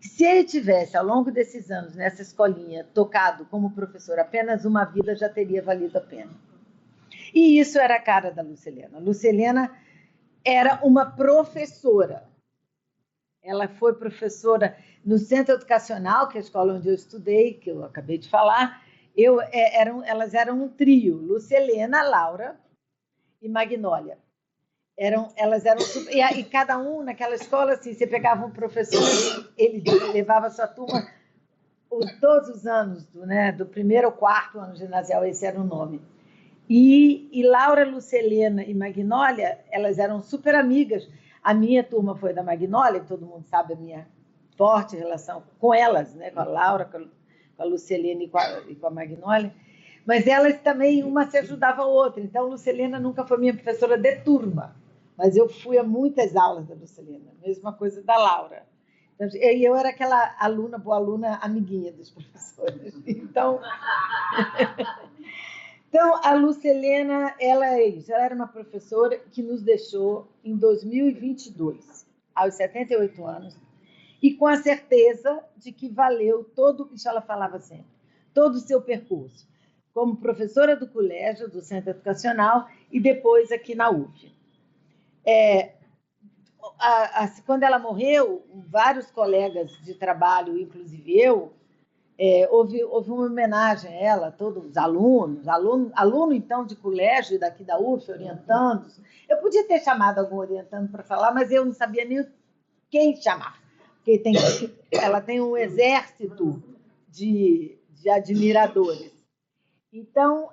Se ele tivesse, ao longo desses anos, nessa escolinha, tocado como professor apenas uma vida, já teria valido a pena. E isso era a cara da Lucilena. Lucilena era uma professora. Ela foi professora no Centro Educacional, que é a escola onde eu estudei, que eu acabei de falar. Elas eram um trio, Lucilena, Laura e Magnólia. Elas eram e cada um naquela escola, assim, você pegava um professor, ele levava a sua turma todos os anos, do primeiro ao quarto ano ginasial, esse era o nome. E Laura, Lucilena e Magnólia, elas eram super amigas. A minha turma foi da Magnólia, todo mundo sabe a minha forte relação com elas, né? Com a Laura, com a Lucilena e com a Magnólia. Mas elas também, uma se ajudava a outra. Então, Lucilena nunca foi minha professora de turma, mas eu fui a muitas aulas da Lucilena. Mesma coisa da Laura. Então, eu era aquela aluna, boa aluna, amiguinha dos professores. Então, a Lucilena, ela é isso. Ela era uma professora que nos deixou em 2022, aos 78 anos, e com a certeza de que valeu todo, isso ela falava sempre, todo o seu percurso, como professora do colégio, do Centro Educacional, e depois aqui na UF. Quando ela morreu, vários colegas de trabalho, inclusive eu, houve uma homenagem a ela, todos os aluno então de colégio daqui da UF, orientandos. Eu podia ter chamado algum orientando para falar, mas eu não sabia nem quem chamar, porque ela tem um exército de admiradores. Então,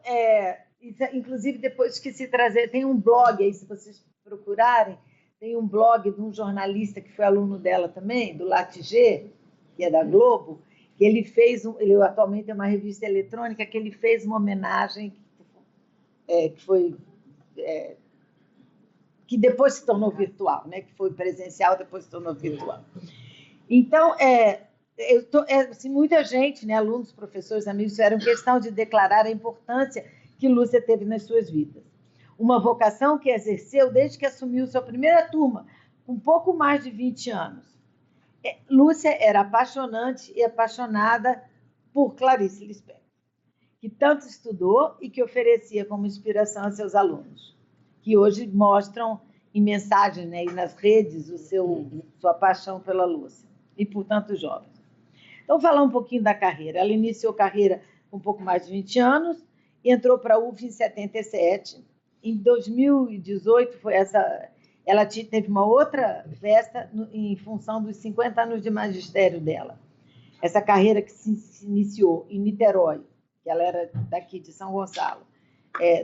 inclusive, depois que se trazer, tem um blog aí, se vocês procurarem, tem um blog de um jornalista que foi aluno dela também, do Latigê, que é da Globo, que ele fez, ele atualmente é uma revista eletrônica, que ele fez uma homenagem que depois se tornou virtual, né? Que foi presencial, depois se tornou virtual. Então, assim, muita gente, né, alunos, professores, amigos, fizeram questão de declarar a importância que Lúcia teve nas suas vidas. Uma vocação que exerceu desde que assumiu sua primeira turma, com pouco mais de 20 anos. Lúcia era apaixonante e apaixonada por Clarice Lispector, que tanto estudou e que oferecia como inspiração a seus alunos, que hoje mostram em mensagens, né, e nas redes sua paixão pela Lúcia e por tantos jovens. Então, falar um pouquinho da carreira. Ela iniciou carreira com um pouco mais de 20 anos e entrou para a UF em 77. Em 2018, ela teve uma outra festa em função dos 50 anos de magistério dela. Essa carreira que se iniciou em Niterói, que ela era daqui de São Gonçalo,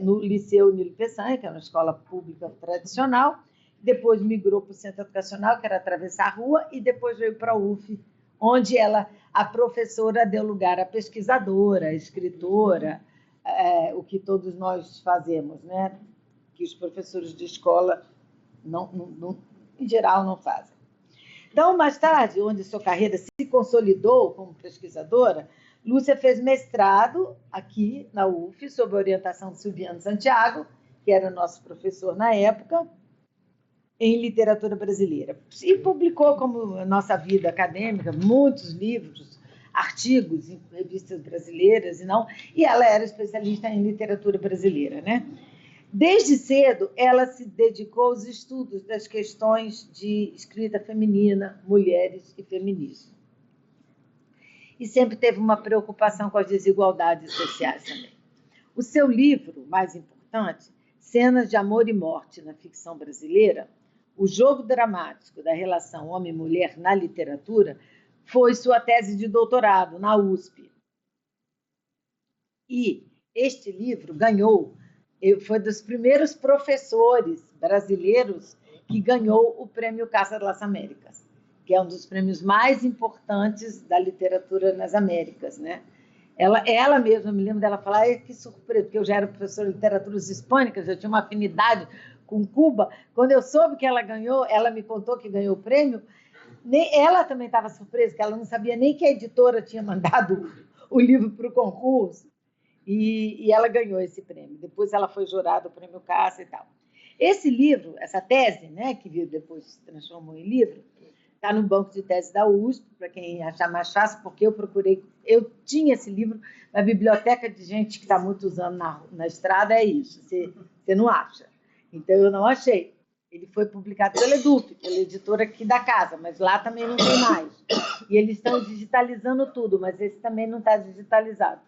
no Liceu Nilo Peçanha, que é uma escola pública tradicional, depois migrou para o Centro Educacional, que era atravessar a rua, e depois veio para a UF, onde a professora deu lugar à pesquisadora, à escritora, o que todos nós fazemos, né? Que os professores de escola em geral, não fazem. Então, mais tarde, onde sua carreira se consolidou como pesquisadora, Lúcia fez mestrado aqui na UF, sob a orientação de Silviano Santiago, que era nosso professor na época, em literatura brasileira. E publicou, como nossa vida acadêmica, muitos livros, artigos em revistas brasileiras e ela era especialista em literatura brasileira, né? Desde cedo, ela se dedicou aos estudos das questões de escrita feminina, mulheres e feminismo. E sempre teve uma preocupação com as desigualdades sociais também. O seu livro mais importante, Cenas de Amor e Morte na Ficção Brasileira, o jogo dramático da relação homem-mulher na literatura, foi sua tese de doutorado na USP. E este livro foi dos primeiros professores brasileiros que ganhou o Prêmio Casa das Américas, que é um dos prêmios mais importantes da literatura nas Américas, né? Ela mesma, me lembro dela falar, que surpresa, porque eu já era professora de literaturas hispânicas, eu tinha uma afinidade com Cuba. Quando eu soube que ela ganhou, ela me contou que ganhou o prêmio, ela também estava surpresa, que ela não sabia nem que a editora tinha mandado o livro para o concurso, e ela ganhou esse prêmio. Depois ela foi jurada do Prêmio Casa e tal. Esse livro, essa tese, né, que depois se transformou em livro, está no banco de tese da USP, para quem achar mais fácil, porque eu tinha esse livro na biblioteca de gente que está muitos anos na estrada, é isso, você não acha. Então, eu não achei. Ele foi publicado pela Edup, pela editora aqui da casa, mas lá também não tem mais. E eles estão digitalizando tudo, mas esse também não está digitalizado.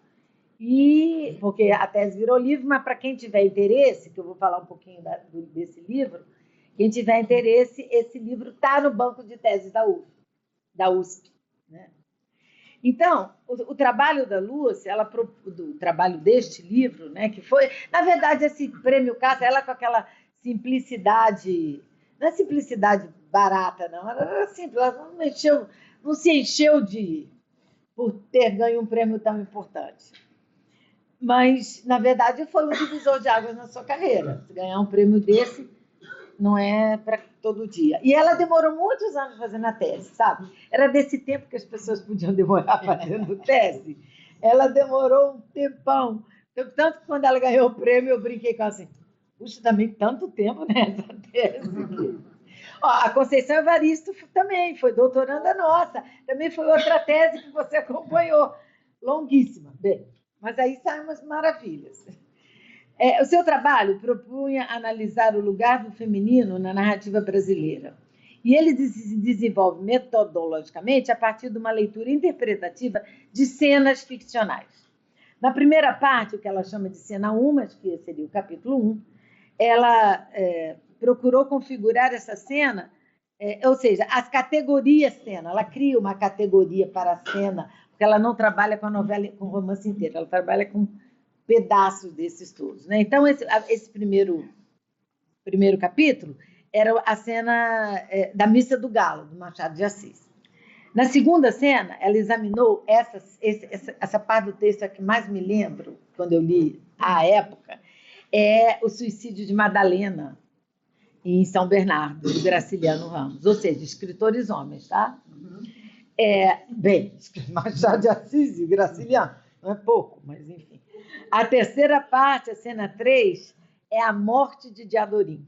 Porque a tese virou livro, mas para quem tiver interesse, que eu vou falar um pouquinho desse livro, quem tiver interesse, esse livro está no banco de teses da USP. Né? Então, o trabalho da Lúcia, o trabalho deste livro, né, que foi, na verdade, esse prêmio Casa, ela com aquela simplicidade, não é simplicidade barata, não, era simples, ela não se encheu por ter ganho um prêmio tão importante. Mas, na verdade, foi um divisor de águas na sua carreira. Ganhar um prêmio desse não é para todo dia. E ela demorou muitos anos fazendo a tese, sabe? Era desse tempo que as pessoas podiam demorar fazendo tese. Ela demorou um tempão. Tanto que quando ela ganhou o prêmio, eu brinquei com ela assim, puxa, também tanto tempo nessa tese. A Conceição Evaristo também foi doutoranda nossa. Também foi outra tese que você acompanhou. Longuíssima. Bem, mas aí saem umas maravilhas. O seu trabalho propunha analisar o lugar do feminino na narrativa brasileira. E ele se desenvolve metodologicamente a partir de uma leitura interpretativa de cenas ficcionais. Na primeira parte, o que ela chama de cena 1, mas que seria o capítulo 1, ela procurou configurar essa cena, ou seja, as categorias cena. Ela cria uma categoria para a cena, porque ela não trabalha com a novela, com o romance inteiro, ela trabalha com pedaços desses todos. Né? Então, esse primeiro capítulo era a cena da Missa do Galo, do Machado de Assis. Na segunda cena, ela examinou essa parte do texto que mais me lembro, quando eu li à época, é o suicídio de Madalena, em São Bernardo, do Graciliano Ramos, ou seja, escritores homens, tá? Bem, Machado de Assis e Graciliano, não é pouco, mas enfim. A terceira parte, a cena 3, é a morte de Diadorim,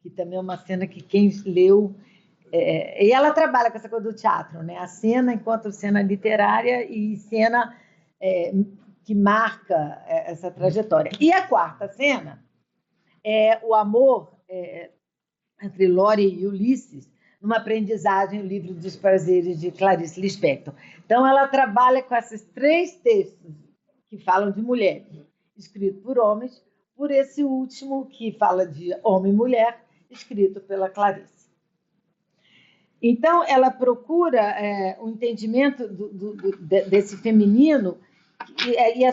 que também é uma cena que quem leu... e ela trabalha com essa coisa do teatro, né? A cena enquanto cena literária e cena que marca essa trajetória. E a quarta cena é o amor entre Lore e Ulisses, numa aprendizagem, o livro dos prazeres de Clarice Lispector. Então, ela trabalha com esses 3 textos que falam de mulheres, escrito por homens, por esse último que fala de homem e mulher, escrito pela Clarice. Então, ela procura o entendimento desse feminino e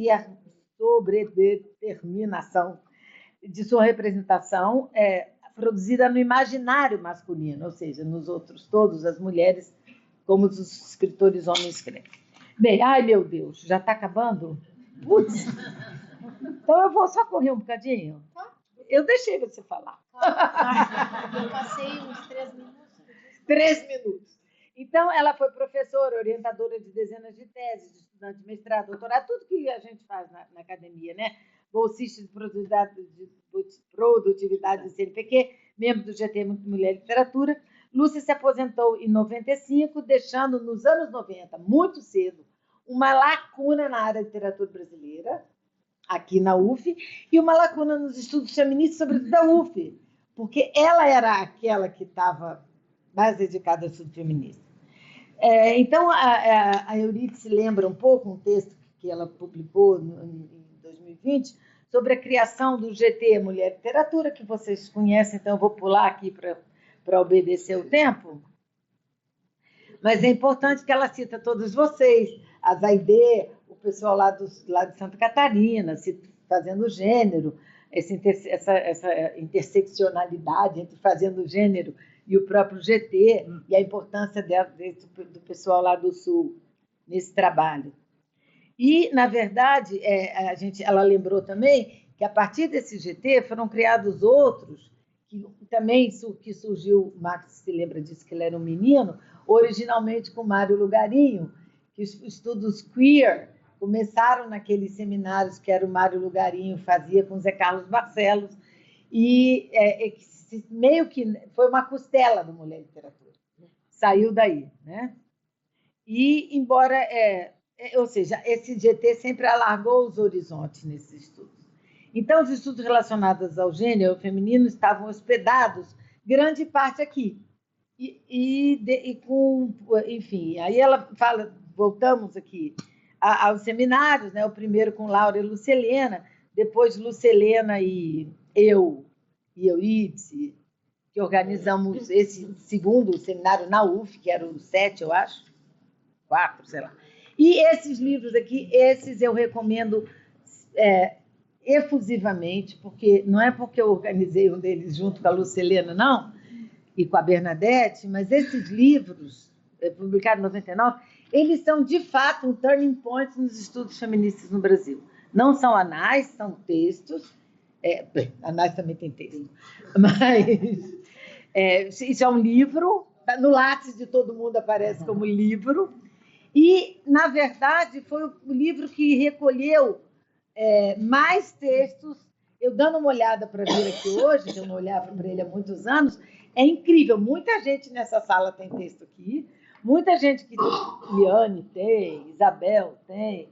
a sobredeterminação de sua representação produzida no imaginário masculino, ou seja, nos outros todos, as mulheres, como os escritores homens escrevem. Bem, ai meu Deus, já está acabando? Putz! Então eu vou só correr um bocadinho. Eu deixei você falar. Eu passei uns 3 minutos. 3 minutos. Então, ela foi professora, orientadora de dezenas de teses, de estudante de mestrado, doutorado, tudo que a gente faz na academia, né? Bolsista de produtividade do CNPq, membro do GT Mulher e Literatura. Lúcia se aposentou em 95, deixando nos anos 90, muito cedo, uma lacuna na área de literatura brasileira, aqui na UF, e uma lacuna nos estudos feministas, sobretudo da UF, porque ela era aquela que estava mais dedicada ao estudo feminista. Então, a Eurídice lembra um pouco um texto que ela publicou em 2020 sobre a criação do GT Mulher e Literatura, que vocês conhecem, então eu vou pular aqui para obedecer o tempo. Mas é importante que ela cita todos vocês, a Zaide, o pessoal lá de Santa Catarina, fazendo gênero, essa interseccionalidade entre fazendo gênero e o próprio GT, e a importância do pessoal lá do Sul nesse trabalho. E, na verdade, ela lembrou também que, a partir desse GT, foram criados outros, que também que surgiu, o Max se lembra disso, que ele era um menino, originalmente com Mário Lugarinho, que os estudos queer começaram naqueles seminários que era o Mário Lugarinho fazia com Zé Carlos Barcelos, e meio que foi uma costela do Mulher Literatura. Saiu daí, né? E, embora... ou seja, esse GT sempre alargou os horizontes nesses estudos. Então, os estudos relacionados ao gênero e ao feminino estavam hospedados, grande parte aqui. Enfim, aí ela fala, voltamos aqui aos seminários, né? O primeiro com Laura e Lucelena, depois Lucelena e eu e Eurídice, que organizamos esse segundo seminário na UF, que era o 7, eu acho, 4, sei lá. E esses livros aqui, esses eu recomendo efusivamente, porque não é porque eu organizei um deles junto com a Lucelena, não, e com a Bernadette, mas esses livros, publicados em 99, eles são, de fato, um turning point nos estudos feministas no Brasil. Não são anais, são textos. Anais também tem texto. Mas isso é um livro, no Lattes de todo mundo aparece como livro, e, na verdade, foi o livro que recolheu mais textos. Eu dando uma olhada para vir aqui hoje, que eu não olhava para ele há muitos anos, é incrível. Muita gente nessa sala tem texto aqui, muita gente que Liane tem, Isabel tem,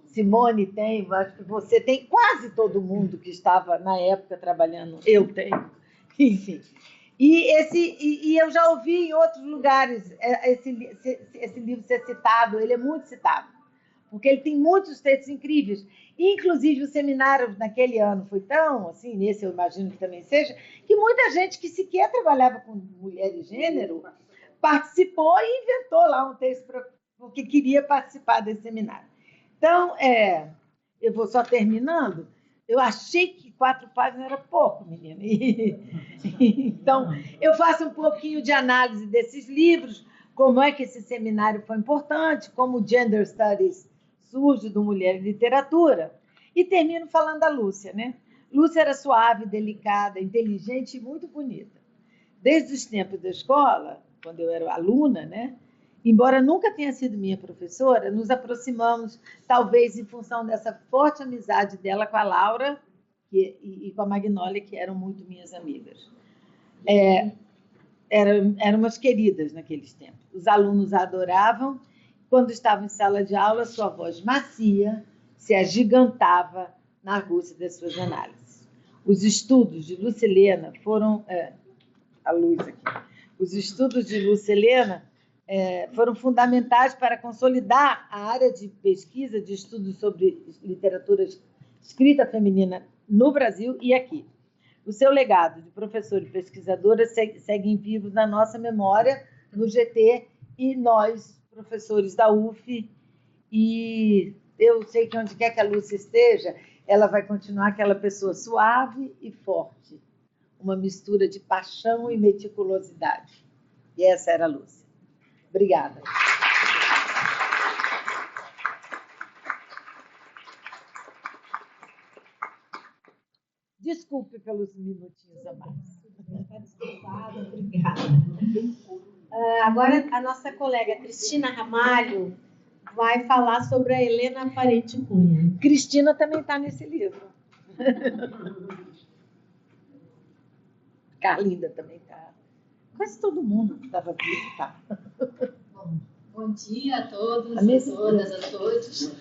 Simone tem, acho que você tem, quase todo mundo que estava na época trabalhando, eu tenho, enfim. E eu já ouvi em outros lugares esse livro ser citado, ele é muito citado, porque ele tem muitos textos incríveis. Inclusive, o seminário naquele ano foi tão, assim, nesse eu imagino que também seja, que muita gente que sequer trabalhava com mulher e gênero participou e inventou lá um texto porque queria participar desse seminário. Então, eu vou só terminando. Eu achei que 4 páginas era pouco, menina. Então, eu faço um pouquinho de análise desses livros, como é que esse seminário foi importante, como o Gender Studies surge do Mulher e Literatura, e termino falando da Lúcia, né? Lúcia era suave, delicada, inteligente e muito bonita. Desde os tempos da escola, quando eu era aluna, né? Embora nunca tenha sido minha professora, nos aproximamos, talvez em função dessa forte amizade dela com a Laura e com a Magnólia, que eram muito minhas amigas. Eram umas queridas naqueles tempos. Os alunos a adoravam. Quando estava em sala de aula, sua voz macia se agigantava na argúcia das suas análises. Os estudos de Lucelena foram... a luz aqui. Os estudos de Lucelena foram fundamentais para consolidar a área de pesquisa de estudos sobre literatura escrita feminina no Brasil e aqui. O seu legado de professora e pesquisadora segue vivos na nossa memória, no GT, e nós, professores da UF, e eu sei que onde quer que a Lúcia esteja, ela vai continuar aquela pessoa suave e forte, uma mistura de paixão e meticulosidade. E essa era a Lúcia. Obrigada. Desculpe pelos minutinhos a mais. Obrigada. Agora, a nossa colega Cristina Ramalho vai falar sobre a Helena Parente Cunha. Cristina também está nesse livro. Carlinda também está. Quase todo mundo que estava aqui está. Bom dia a todos, a todas, a todos.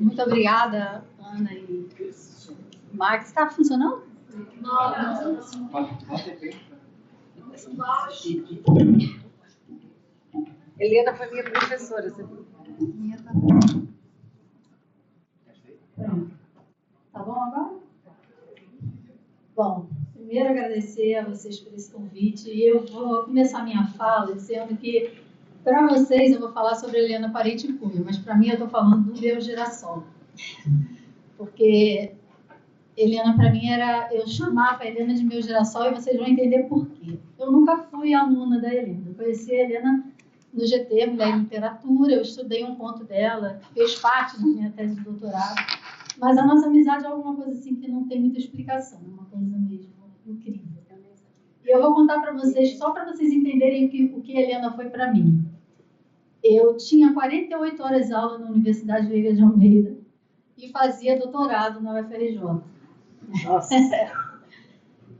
Muito obrigada, Ana e Max. Está funcionando? Não. Helena foi minha professora, você viu? Minha também. Pronto. Tá bom agora? Bom, primeiro agradecer a vocês por esse convite. E eu vou começar minha fala dizendo que, para vocês, eu vou falar sobre a Helena Parente Cunha, mas para mim eu estou falando do meu geração. Porque Helena, para mim, eu chamava a Helena de meu girassol e vocês vão entender por quê. Eu nunca fui aluna da Helena. Eu conheci a Helena no GT, Mulher em Literatura, eu estudei um conto dela, fez parte da minha tese de doutorado, mas a nossa amizade é alguma coisa assim que não tem muita explicação, é uma coisa mesmo incrível. E eu vou contar para vocês, só para vocês entenderem o que a Helena foi para mim. Eu tinha 48 horas de aula na Universidade Veiga de Almeida e fazia doutorado na UFRJ. Nossa.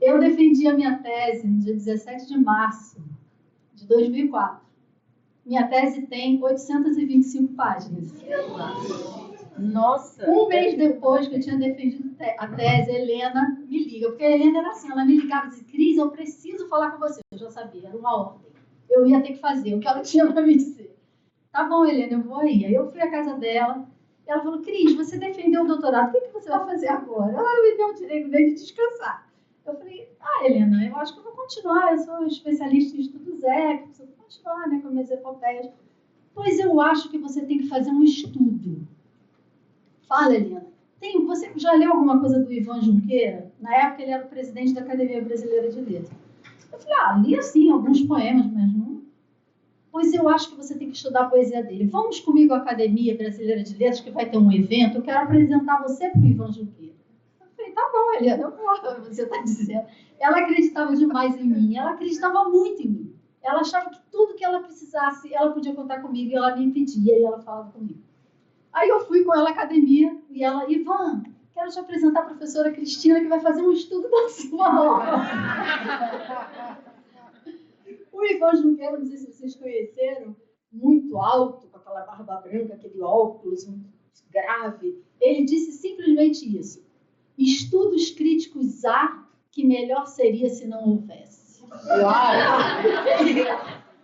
Eu defendi a minha tese no dia 17 de março de 2004. Minha tese tem 825 páginas. Nossa! Um mês depois que eu tinha defendido a tese, a Helena me liga. Porque a Helena era assim, ela me ligava e dizia, Cris, eu preciso falar com você. Eu já sabia, era uma ordem. Eu ia ter que fazer o que ela tinha para me dizer. Tá bom, Helena, eu vou aí. Aí eu fui à casa dela. Ela falou, Cris, você defendeu o doutorado, o que você vai fazer agora? Ela me deu o direito de descansar. Eu falei, Helena, eu acho que eu vou continuar, eu sou especialista em estudos éticos, eu vou continuar, né, com minhas epopeias. Pois eu acho que você tem que fazer um estudo. Fala, Helena. Você já leu alguma coisa do Ivan Junqueira? Na época ele era o presidente da Academia Brasileira de Letras. Eu falei, li assim alguns poemas, mas não. Pois eu acho que você tem que estudar a poesia dele. Vamos comigo à Academia Brasileira de Letras, que vai ter um evento, eu quero apresentar você para o Ivan Junqueira. Eu falei, tá bom, Helena, eu vou, você está dizendo. Ela acreditava demais em mim, ela acreditava muito em mim. Ela achava que tudo que ela precisasse, ela podia contar comigo, e ela me pedia, e ela falava comigo. Aí eu fui com ela à academia, e ela, Ivan, quero te apresentar a professora Cristina, que vai fazer um estudo da sua aula. O Ivan Junqueira, não sei se vocês conheceram, muito alto, com aquela barba branca, aquele óculos muito grave, ele disse simplesmente isso. Estudos críticos há que melhor seria se não houvesse.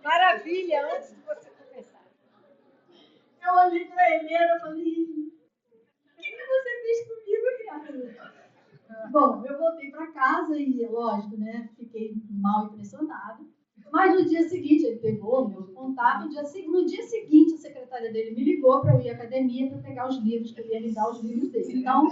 Maravilha, antes de você começar. Eu olhei para a Helena e falei, o que você fez comigo, criatura? Bom, eu voltei para casa e, lógico, né, fiquei mal impressionada. Mas no dia seguinte, ele pegou o meu contato, no dia seguinte a secretária dele me ligou para eu ir à academia para pegar os livros, que eu ia lhe dar os livros dele. Então,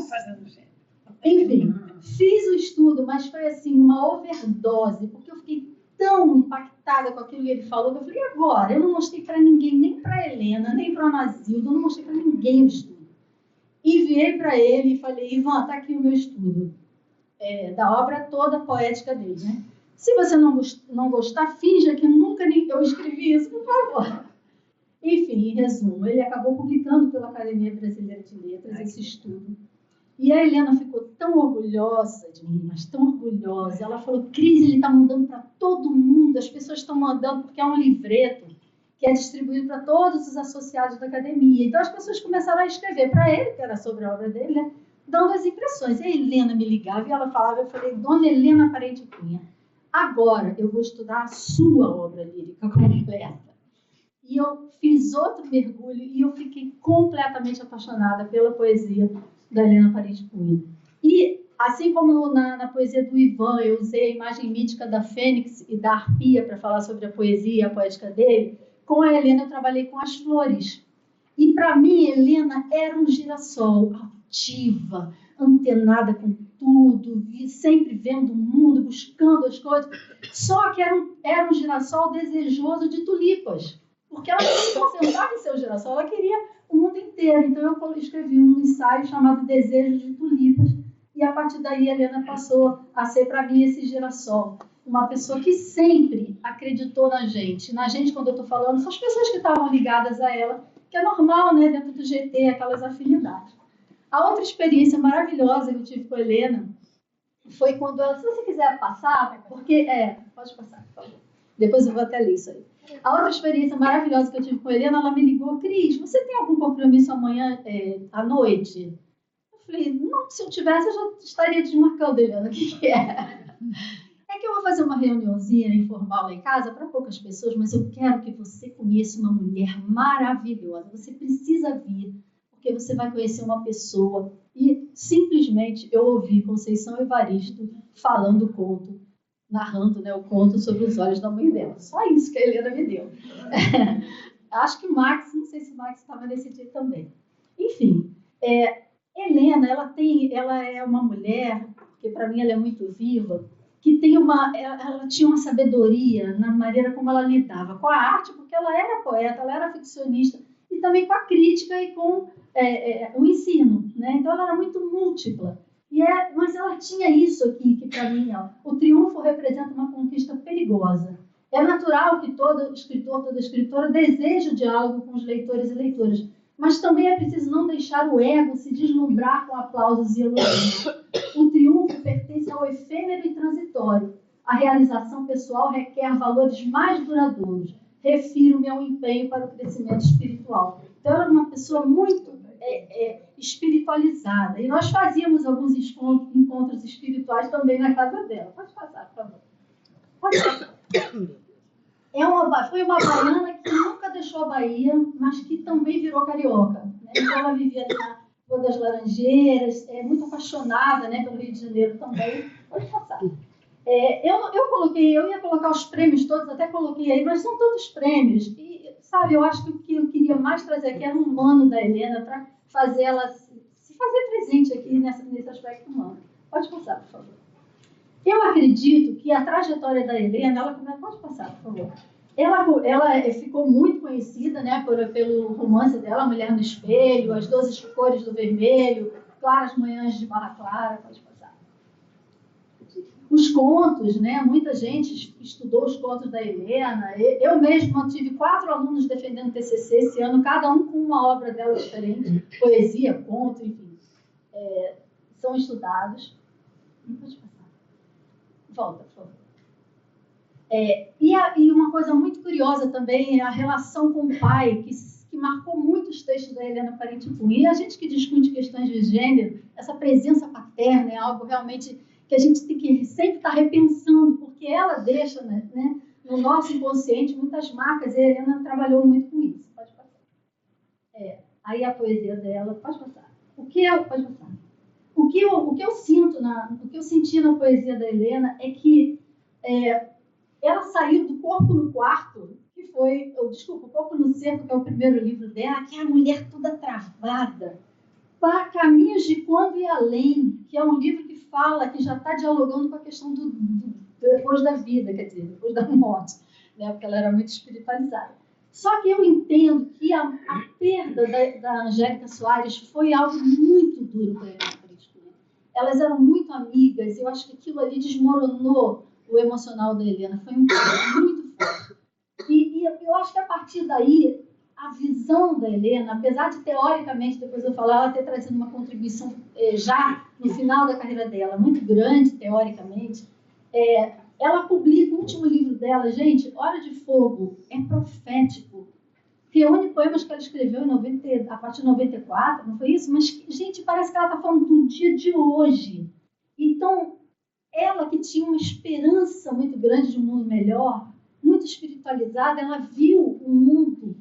enfim, fiz o estudo, mas foi assim, uma overdose, porque eu fiquei tão impactada com aquilo que ele falou, que eu falei, agora? Eu não mostrei para ninguém, nem para a Helena, nem para a Nazilda, eu não mostrei para ninguém o estudo. Enviei para ele e falei, Ivan, está aqui o meu estudo, da obra toda poética dele, né? Se você não gostar, finja que nunca eu escrevi isso, por favor. Enfim, em resumo, ele acabou publicando pela Academia Brasileira de Letras esse estudo. E a Helena ficou tão orgulhosa de mim, mas tão orgulhosa. Ela falou, Cris, ele está mandando para todo mundo, as pessoas estão mandando, porque é um livreto que é distribuído para todos os associados da academia. Então as pessoas começaram a escrever para ele, que era sobre a obra dele, né, dando as impressões. E a Helena me ligava e ela falava, eu falei, Dona Helena Parente Cunha, agora eu vou estudar a sua obra lírica completa. E eu fiz outro mergulho e eu fiquei completamente apaixonada pela poesia da Helena Parente Cunha. E, assim como na poesia do Ivan, eu usei a imagem mítica da Fênix e da Arpia para falar sobre a poesia e a poética dele, com a Helena eu trabalhei com as flores. E, para mim, Helena era um girassol, ativa, antenada com tudo, sempre vendo o mundo, buscando as coisas. Só que era um girassol desejoso de tulipas, porque ela não se concentrava em seu girassol, ela queria o mundo inteiro. Então eu escrevi um ensaio chamado Desejo de Tulipas, E a partir daí a Helena passou a ser para mim esse girassol. Uma pessoa que sempre acreditou na gente. Na gente, quando eu estou falando, são as pessoas que estavam ligadas a ela, que é normal, né, dentro do GT, aquelas afinidades. A outra experiência maravilhosa que eu tive com a Helena foi quando ela, se você quiser passar, porque, pode passar, por favor. Depois eu vou até ler isso aí. A outra experiência maravilhosa que eu tive com a Helena, ela me ligou, Cris, você tem algum compromisso amanhã à noite? Eu falei, não, se eu tivesse, eu já estaria desmarcando, Helena, o que é? É que eu vou fazer uma reuniãozinha informal lá em casa para poucas pessoas, mas eu quero que você conheça uma mulher maravilhosa. Você precisa vir, porque você vai conhecer uma pessoa. E simplesmente eu ouvi Conceição Evaristo falando o conto, narrando, né, o conto sobre os olhos da mãe dela. Só isso que a Helena me deu. Acho que o Max, não sei se o Max estava nesse dia também. Enfim, Helena, ela é uma mulher, porque para mim ela é muito viva, que ela tinha uma sabedoria na maneira como ela lidava com a arte, porque ela era poeta, ela era ficcionista, e também com a crítica e com o ensino, né? Então ela era muito múltipla. Mas ela tinha isso aqui, que para mim, o triunfo representa uma conquista perigosa. É natural que todo escritor, toda escritora deseje o diálogo com os leitores e leitoras, mas também é preciso não deixar o ego se deslumbrar com aplausos e elogios. O triunfo pertence ao efêmero e transitório. A realização pessoal requer valores mais duradouros. Refiro-me ao empenho para o crescimento espiritual. Então, ela era uma pessoa muito espiritualizada. E nós fazíamos alguns encontros espirituais também na casa dela. Pode passar, por favor. Pode passar. Foi uma baiana que nunca deixou a Bahia, mas que também virou carioca. Né? Então, ela vivia na Rua das Laranjeiras, muito apaixonada, né, pelo Rio de Janeiro também. Pode passar. Eu ia colocar os prêmios todos, até coloquei aí, mas são tantos prêmios. E, sabe, eu acho que o que eu queria mais trazer aqui era um humano da Helena, para fazer ela se fazer presente aqui nesse aspecto humano. Pode passar, por favor. Eu acredito que a trajetória da Helena, pode passar, por favor. Ela ficou muito conhecida, né, pelo romance dela, Mulher no Espelho, As 12 Cores do Vermelho, Claras Manhãs de Barra Clara, pode passar. Os contos, né, muita gente estudou os contos da Helena. Eu mesma tive 4 alunos defendendo TCC esse ano, cada um com uma obra dela diferente, poesia, conto, enfim. São estudados. Pode passar. Volta, por favor. E uma coisa muito curiosa também é a relação com o pai, que marcou muito os textos da Helena Parente Cunha. E a gente que discute questões de gênero, essa presença paterna é algo realmente que a gente tem que sempre estar repensando, porque ela deixa, né, no nosso inconsciente muitas marcas, e a Helena trabalhou muito com isso. Pode passar. Aí a poesia dela, pode passar. Pode passar. O que eu senti na poesia da Helena é que ela saiu do Corpo no Quarto, que foi, o Corpo no Cerco, que é o primeiro livro dela, que é a mulher toda travada, para Caminhos de Quando e Além, que é um livro que fala, que já está dialogando com a questão do depois da vida, quer dizer, depois da morte, né, porque ela era muito espiritualizada. Só que eu entendo que a perda da Angélica Soares foi algo muito duro para ela. Elas eram muito amigas, eu acho que aquilo ali desmoronou o emocional da Helena, foi um caso muito forte. E eu acho que a partir daí, a visão da Helena, apesar de teoricamente, depois eu falar, ela ter trazido uma contribuição já no final da carreira dela, muito grande teoricamente, ela publica o último livro dela, gente, Hora de Fogo, é profético. Reúne poemas que ela escreveu a partir de 94, não foi isso? Mas, gente, parece que ela está falando do dia de hoje. Então, ela que tinha uma esperança muito grande de um mundo melhor, muito espiritualizada, ela viu o mundo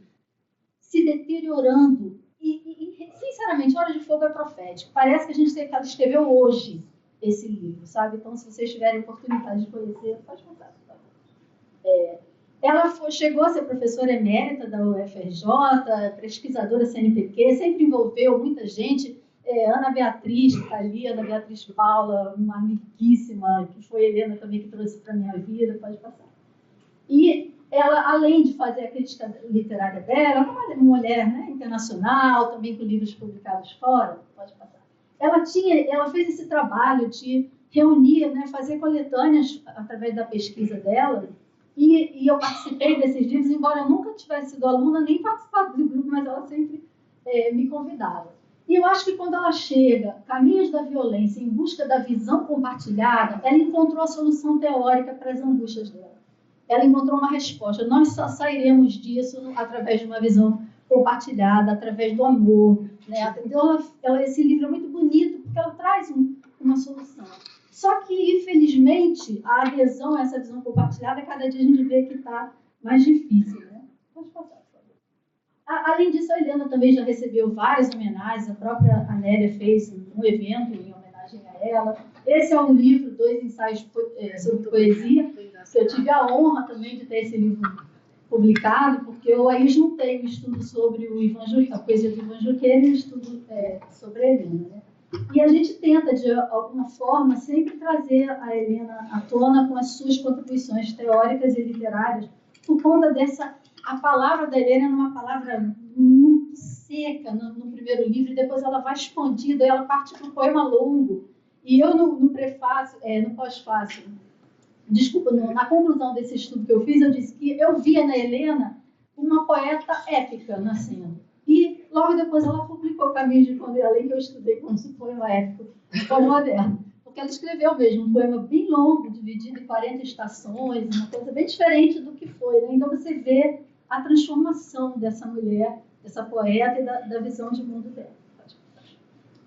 se deteriorando. E sinceramente, Hora de Fogo é profético. Parece que ela escreveu hoje esse livro, sabe? Então, se vocês tiverem oportunidade de conhecer, pode contar. Ela chegou a ser professora emérita da UFRJ, pesquisadora CNPq, sempre envolveu muita gente. Ana Beatriz, que está ali, Ana Beatriz Paula, uma amiguíssima, que foi a Helena também que trouxe para a minha vida, pode passar. E ela, além de fazer a crítica literária dela, é uma mulher, né, internacional, também com livros publicados fora, pode passar. ela fez esse trabalho de reunir, né, fazer coletâneas através da pesquisa dela, e eu participei desses livros, embora eu nunca tivesse sido aluna, nem participado do grupo, mas ela sempre me convidava. E eu acho que quando ela chega, Caminhos da Violência, em busca da visão compartilhada, ela encontrou a solução teórica para as angústias dela. Ela encontrou uma resposta. Nós só sairemos disso através de uma visão compartilhada, através do amor, né? Então, esse livro é muito bonito, porque ela traz uma solução. Só que, infelizmente, a adesão a essa visão compartilhada, cada dia a gente vê que está mais difícil, né? Pode passar, por favor. Além disso, a Helena também já recebeu várias homenagens. A própria Anélia fez um evento em homenagem a ela. Esse é um livro, 2 ensaios sobre poesia, que eu tive a honra também de ter esse livro publicado, porque eu aí juntei um estudo sobre a poesia do Ivan Juqueira e um estudo sobre a Helena, né? E a gente tenta, de alguma forma, sempre trazer a Helena à tona com as suas contribuições teóricas e literárias, por conta dessa... A palavra da Helena é uma palavra muito seca no primeiro livro, e depois ela vai expandindo, ela parte para um poema longo. E eu, no prefácio, no pós-fácio, desculpa, na conclusão desse estudo que eu fiz, eu disse que eu via na Helena uma poeta épica nascendo. E logo depois ela publicou Caminhos de Condé Além, que eu estudei como se poema épico pós-moderno. Porque ela escreveu mesmo um poema bem longo, dividido em 40 estações, uma coisa bem diferente do que foi, né? Então você vê a transformação dessa mulher, dessa poeta e da visão de mundo dela.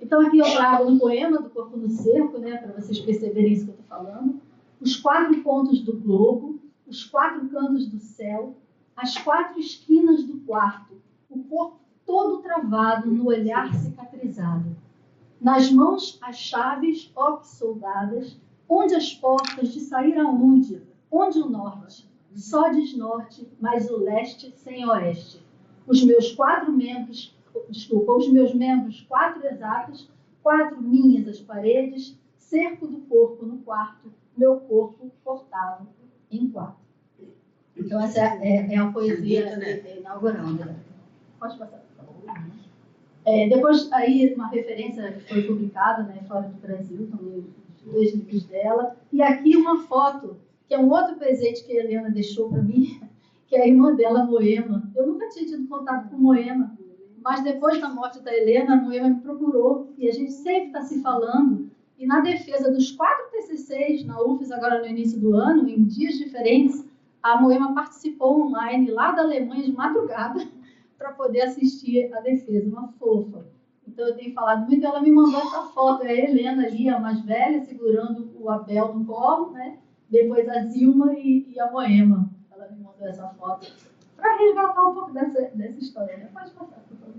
Então aqui eu trago um poema do Corpo no Cerco, né, para vocês perceberem isso que eu estou falando. Os 4 pontos do globo, os 4 cantos do céu, as 4 esquinas do quarto, o corpo todo travado no olhar cicatrizado. Nas mãos as chaves, ó que soldadas, onde as portas de sair aonde? Onde o norte? Só desnorte, mas o leste sem oeste. Os meus 4 membros, os meus membros 4 exatos, 4 minhas as paredes, cerco do corpo no quarto, meu corpo cortado em 4. Então essa é a poesia inaugural, né? Pode passar. Depois, aí, uma referência que foi publicada, né, fora do Brasil, também os 2 livros dela. E aqui uma foto, que é um outro presente que a Helena deixou para mim, que é a irmã dela, Moema. Eu nunca tinha tido contato com Moema, mas depois da morte da Helena, a Moema me procurou, e a gente sempre está se falando. E na defesa dos 4 TCCs na UFES, agora no início do ano, em dias diferentes, a Moema participou online lá da Alemanha de madrugada, para poder assistir a defesa, uma fofa. Então eu tenho falado muito, ela me mandou essa foto, é a Helena ali, a mais velha, segurando o Abel no colo, né? Depois a Zilma e a Moema. Ela me mandou essa foto para resgatar um pouco dessa história, né? Pode passar, por favor.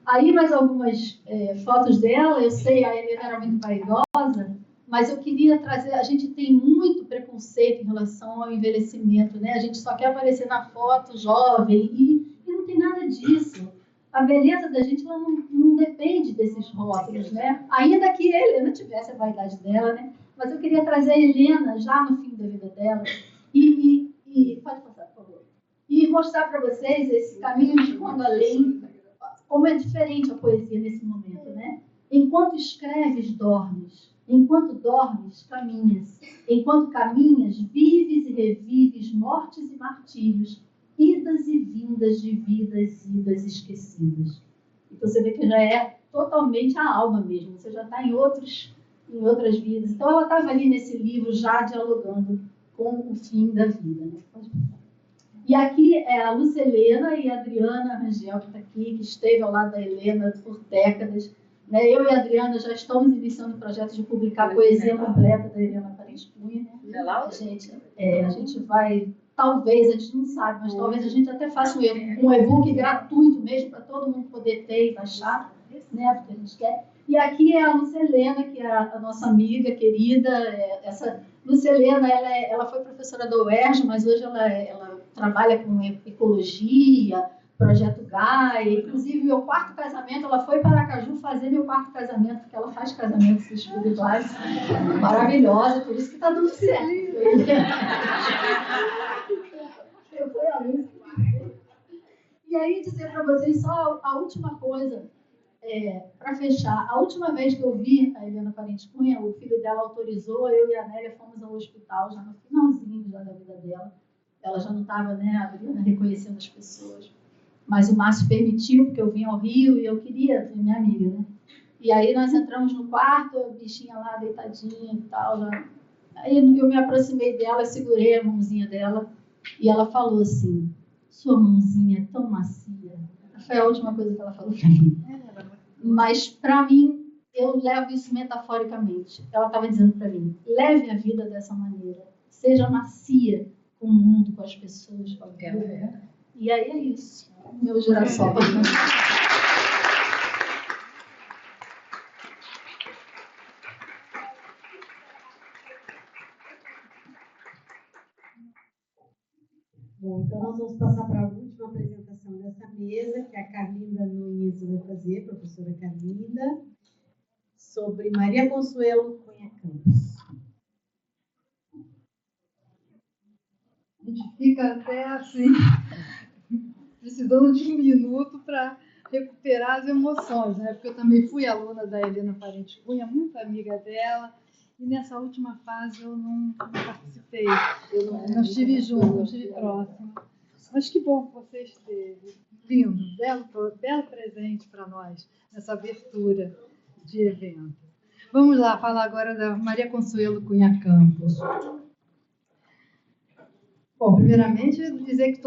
Aí mais algumas fotos dela, eu sei, a Helena era muito vaidosa, mas eu queria trazer, a gente tem muito preconceito em relação ao envelhecimento, né? A gente só quer aparecer na foto jovem e não tem nada disso. A beleza da gente ela não depende desses rótulos, né? Ainda que a Helena tivesse a vaidade dela, né? Mas eu queria trazer a Helena já no fim da vida dela e pode passar, por favor. E mostrar para vocês esse caminho de Condé Além, como é diferente a poesia nesse momento, né? Enquanto escreves, dormes. Enquanto dormes, caminhas. Enquanto caminhas, vives e revives mortes e martírios, idas e vindas de vidas idas esquecidas. Então você vê que já é totalmente a alma mesmo, você já está em outras vidas. Então ela estava ali nesse livro já dialogando com o fim da vida, né? E aqui é a Lucelena e a Adriana Rangel, que está aqui, que esteve ao lado da Helena por décadas. Né? Eu e a Adriana já estamos iniciando o projeto de publicar a poesia completa da Helena Parente Cunha. A gente vai, talvez, a gente não sabe, mas talvez a gente até faça um e-book gratuito mesmo, para todo mundo poder ter e baixar, né? Porque a gente quer. E aqui é a Lucelena, que é a nossa amiga querida. Essa Lucelena, ela foi professora da UERJ, mas hoje ela trabalha com ecologia, Projeto Gaia. Inclusive, meu 4º casamento, ela foi para Aracaju fazer meu 4º casamento, porque ela faz casamentos espirituais. Maravilhosa, por isso que está dando certo. E aí, dizer para vocês só a última coisa. para fechar, a última vez que eu vi a Helena Parente Cunha, o filho dela autorizou, eu e a Nélia fomos ao hospital, já no finalzinho já da vida dela. Ela já não estava, né, reconhecendo as pessoas. Mas o Márcio permitiu, porque eu vim ao Rio e eu queria ver minha amiga, né? E aí nós entramos no quarto, a bichinha lá deitadinha e tal. Já. Aí eu me aproximei dela, segurei a mãozinha dela e ela falou assim: sua mãozinha é tão macia. Foi a última coisa que ela falou para mim. Mas para mim, eu levo isso metaforicamente. Ela estava dizendo para mim: leve a vida dessa maneira, seja macia com o mundo, com as pessoas, com a vida. E aí é isso. Meu girassol. Bom, então nós vamos passar para a última apresentação dessa mesa, que a Carlinda Nunes vai fazer, professora Carlinda, sobre Maria Consuelo Cunha Campos. A gente fica até assim, precisando de um minuto para recuperar as emoções, né? Porque eu também fui aluna da Helena Parente Cunha, muito amiga dela, e nessa última fase eu não participei, eu não estive junto, não estive próxima. Mas que bom que você esteve. Lindo, belo presente para nós, nessa abertura de evento. Vamos lá falar agora da Maria Consuelo Cunha Campos. Bom, primeiramente, dizer que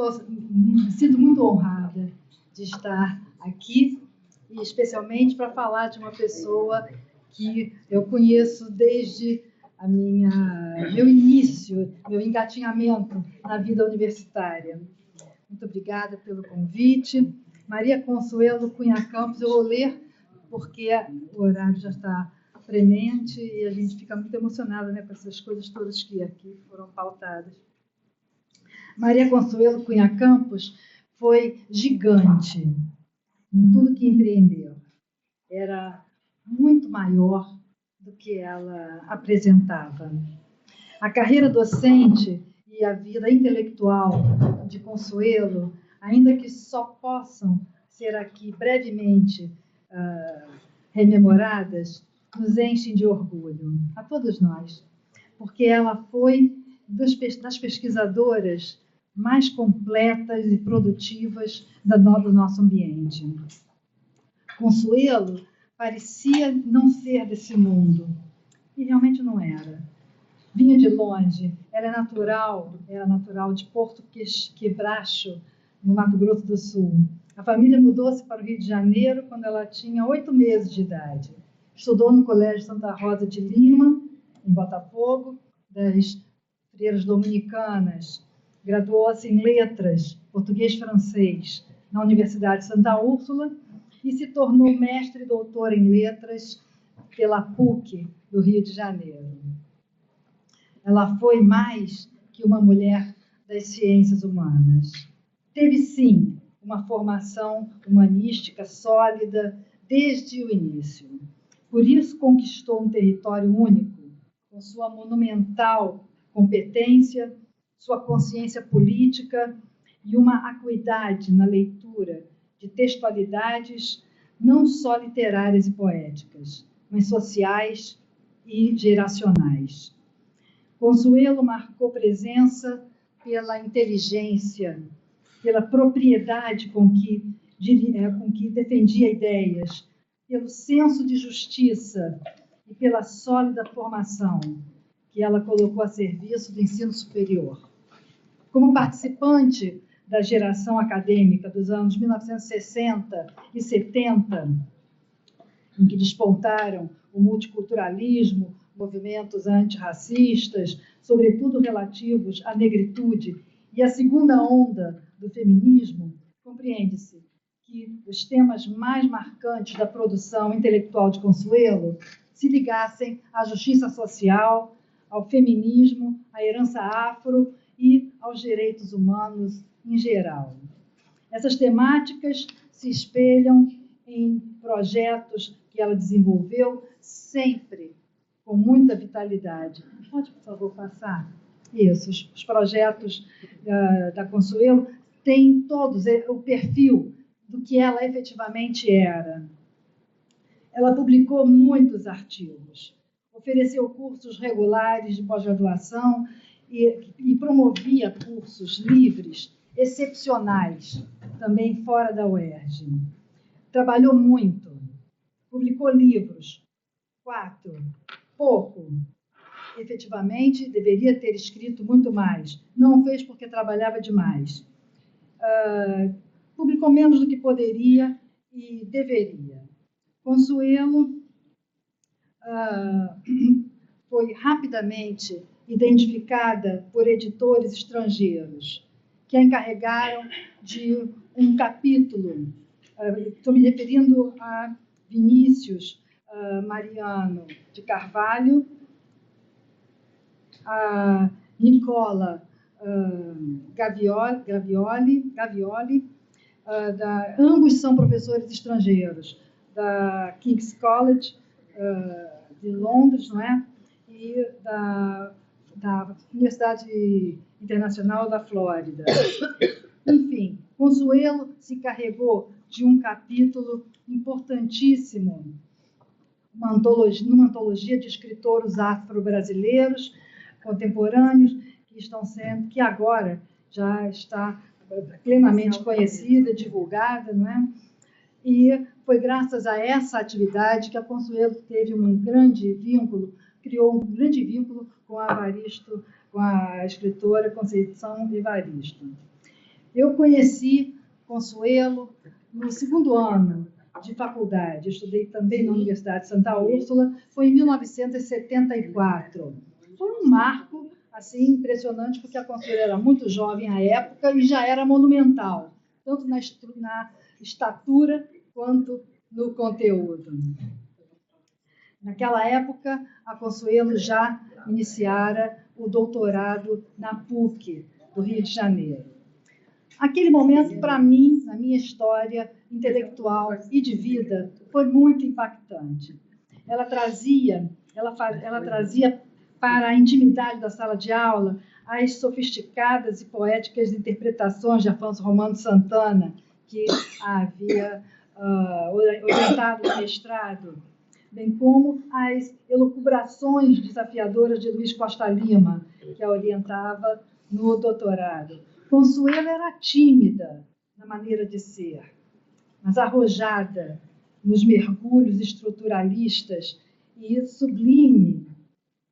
me sinto muito honrada de estar aqui, e especialmente para falar de uma pessoa que eu conheço desde meu início, meu engatinhamento na vida universitária. Muito obrigada pelo convite. Maria Consuelo Cunha Campos, eu vou ler porque o horário já está premente e a gente fica muito emocionada, né, com essas coisas todas que aqui foram pautadas. Maria Consuelo Cunha Campos foi gigante em tudo que empreendeu. Era muito maior do que ela apresentava. A carreira docente e a vida intelectual de Consuelo, ainda que só possam ser aqui brevemente rememoradas, nos enchem de orgulho, a todos nós, porque ela foi das pesquisadoras mais completas e produtivas do nosso ambiente. Consuelo parecia não ser desse mundo, e realmente não era. Vinha de longe, era natural de Porto Quebracho, no Mato Grosso do Sul. A família mudou-se para o Rio de Janeiro quando ela tinha 8 meses de idade. Estudou no Colégio Santa Rosa de Lima, em Botafogo, das Freiras Dominicanas. Graduou-se em Letras, Português e Francês, na Universidade de Santa Úrsula e se tornou mestre e doutora em Letras pela PUC, do Rio de Janeiro. Ela foi mais que uma mulher das ciências humanas. Teve, sim, uma formação humanística sólida desde o início. Por isso conquistou um território único, com sua monumental competência, sua consciência política e uma acuidade na leitura de textualidades não só literárias e poéticas, mas sociais e geracionais. Consuelo marcou presença pela inteligência, pela propriedade com que defendia ideias, pelo senso de justiça e pela sólida formação que ela colocou a serviço do ensino superior. Como participante da geração acadêmica dos anos 1960 e 70, em que despontaram o multiculturalismo, movimentos antirracistas, sobretudo relativos à negritude, e a segunda onda do feminismo, compreende-se que os temas mais marcantes da produção intelectual de Consuelo se ligassem à justiça social, ao feminismo, à herança afro e aos direitos humanos em geral. Essas temáticas se espelham em projetos que ela desenvolveu sempre com muita vitalidade. Pode, por favor, passar? Isso, os projetos da Consuelo têm todos o perfil do que ela efetivamente era. Ela publicou muitos artigos, ofereceu cursos regulares de pós-graduação e promovia cursos livres excepcionais, também fora da UERJ. Trabalhou muito, publicou livros, 4, pouco. Efetivamente, deveria ter escrito muito mais. Não fez porque trabalhava demais. Publicou menos do que poderia e deveria. Consuelo foi rapidamente identificada por editores estrangeiros, que a encarregaram de um capítulo. Estou me referindo a Vinícius Mariano de Carvalho, a Nicola Gavioli, ambos são professores estrangeiros, da King's College de Londres, não é? E da Universidade Internacional da Flórida. Enfim, Consuelo se encarregou de um capítulo importantíssimo, numa antologia de escritores afro-brasileiros contemporâneos que agora já está plenamente conhecida, divulgada, não é? E foi graças a essa atividade que a Consuelo teve um grande vínculo, criou um grande vínculo com a escritora Conceição Evaristo. Eu conheci Consuelo no 2º ano de faculdade, eu estudei também na Universidade de Santa Úrsula, foi em 1974. Foi um marco assim, impressionante, porque a Consuelo era muito jovem à época e já era monumental, tanto na estatura quanto no conteúdo. Naquela época, a Consuelo já iniciara o doutorado na PUC do Rio de Janeiro. Aquele momento, para mim, na minha história intelectual e de vida, foi muito impactante. Ela trazia para a intimidade da sala de aula as sofisticadas e poéticas interpretações de Afonso Romano Santana, que havia orientado o mestrado, bem como as elucubrações desafiadoras de Luiz Costa Lima, que a orientava no doutorado. Consuelo era tímida na maneira de ser, mas arrojada nos mergulhos estruturalistas e sublime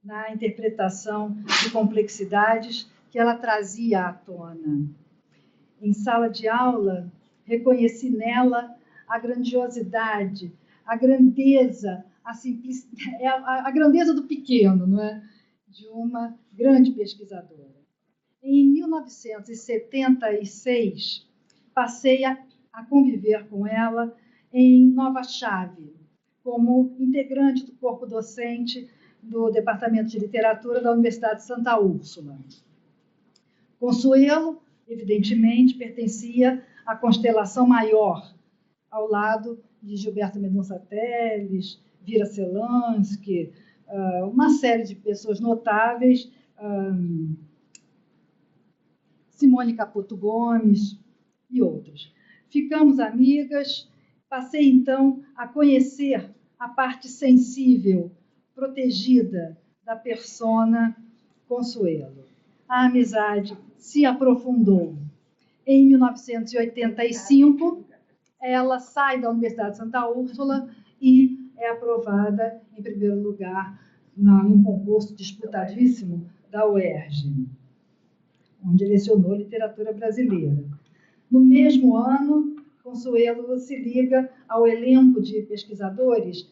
na interpretação de complexidades que ela trazia à tona. Em sala de aula, reconheci nela a grandiosidade, a grandeza, a simplicidade, a grandeza do pequeno, não é? De uma grande pesquisadora. Em 1976, passei a conviver com ela em Nova Chave, como integrante do corpo docente do Departamento de Literatura da Universidade de Santa Úrsula. Consuelo, evidentemente, pertencia à constelação maior, ao lado de Gilberto Mendonça Teles, Vira Selansky, uma série de pessoas notáveis, Simone Caputo Gomes e outros. Ficamos amigas, passei então a conhecer a parte sensível, protegida da persona Consuelo. A amizade se aprofundou. Em 1985, ela sai da Universidade de Santa Úrsula e é aprovada em primeiro lugar num concurso disputadíssimo da UERJ, onde lecionou literatura brasileira. No mesmo ano, Consuelo se liga ao elenco de pesquisadores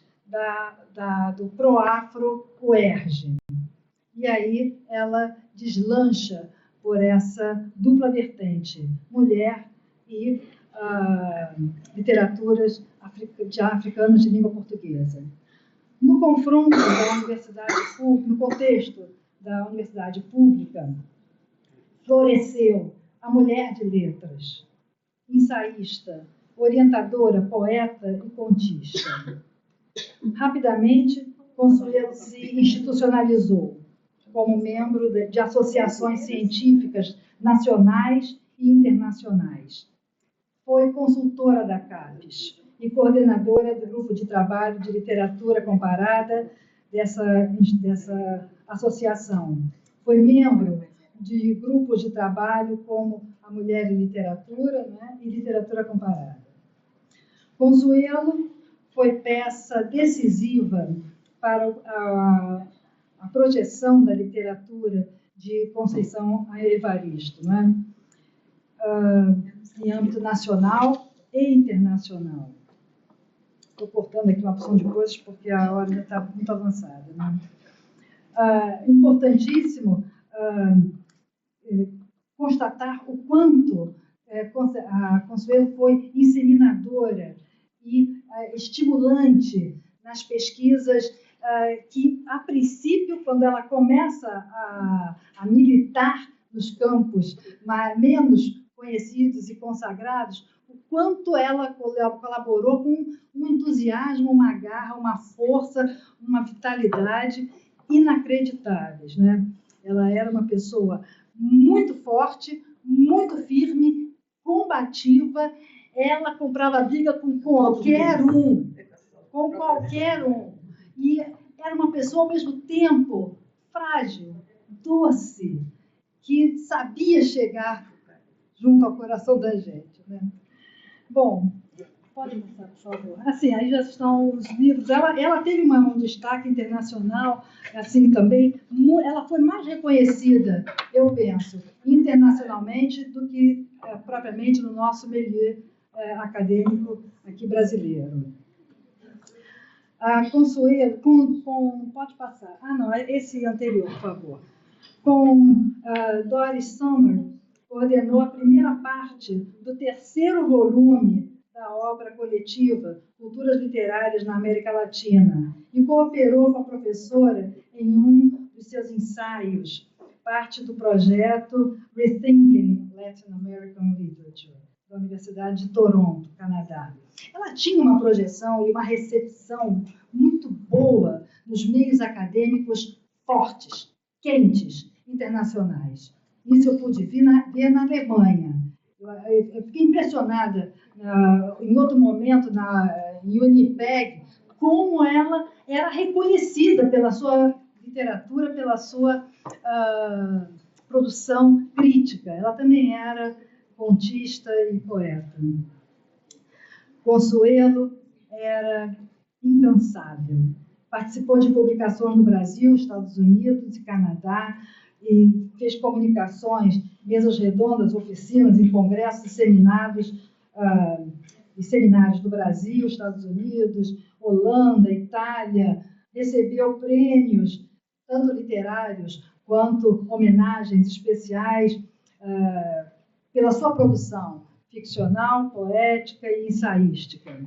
do Proafro UERJ. E aí ela deslancha por essa dupla vertente, mulher e literaturas africanas de língua portuguesa. No confronto da universidade pública, no contexto da universidade pública, floresceu a mulher de letras, ensaísta, orientadora, poeta e contista. Rapidamente, Consuelo se institucionalizou como membro de associações científicas nacionais e internacionais. Foi consultora da CAPES e coordenadora do grupo de trabalho de literatura comparada dessa associação. Foi membro de grupos de trabalho como a Mulher em Literatura, né, e Literatura Comparada. Consuelo foi peça decisiva para a projeção da literatura de Conceição Evaristo, né? Em âmbito nacional e internacional. Estou cortando aqui uma opção de coisas porque a hora já está muito avançada, né? Importantíssimo constatar o quanto a Consuelo foi inseminadora e estimulante nas pesquisas que, a princípio, quando ela começa a militar nos campos menos conhecidos e consagrados, o quanto ela colaborou com um entusiasmo, uma garra, uma força, uma vitalidade inacreditáveis, né? Ela era uma pessoa muito forte, muito firme, combativa. Ela comprava briga com qualquer um, com qualquer um. E era uma pessoa, ao mesmo tempo, frágil, doce, que sabia chegar junto ao coração da gente, né? Bom, pode passar, por favor. Assim, aí já estão os livros. Ela teve um destaque internacional, assim, também. Ela foi mais reconhecida, eu penso, internacionalmente do que propriamente no nosso meio acadêmico aqui brasileiro. A Consuelo, pode passar. Não, esse anterior, por favor. Com Doris Sommer, coordenou a primeira parte do terceiro volume da obra coletiva Culturas Literárias na América Latina e cooperou com a professora em um dos seus ensaios, parte do projeto Rethinking Latin American Literature, da Universidade de Toronto, Canadá. Ela tinha uma projeção e uma recepção muito boa nos meios acadêmicos fortes, quentes, internacionais. Isso eu pude ver na Alemanha. Eu fiquei impressionada, em outro momento, em Winnipeg, como ela era reconhecida pela sua literatura, pela sua produção crítica. Ela também era contista e poeta. Consuelo era incansável. Participou de publicações no Brasil, Estados Unidos e Canadá, e fez comunicações, mesas redondas, oficinas, em congressos e seminários do Brasil, Estados Unidos, Holanda, Itália. Recebeu prêmios, tanto literários quanto homenagens especiais pela sua produção ficcional, poética e ensaística.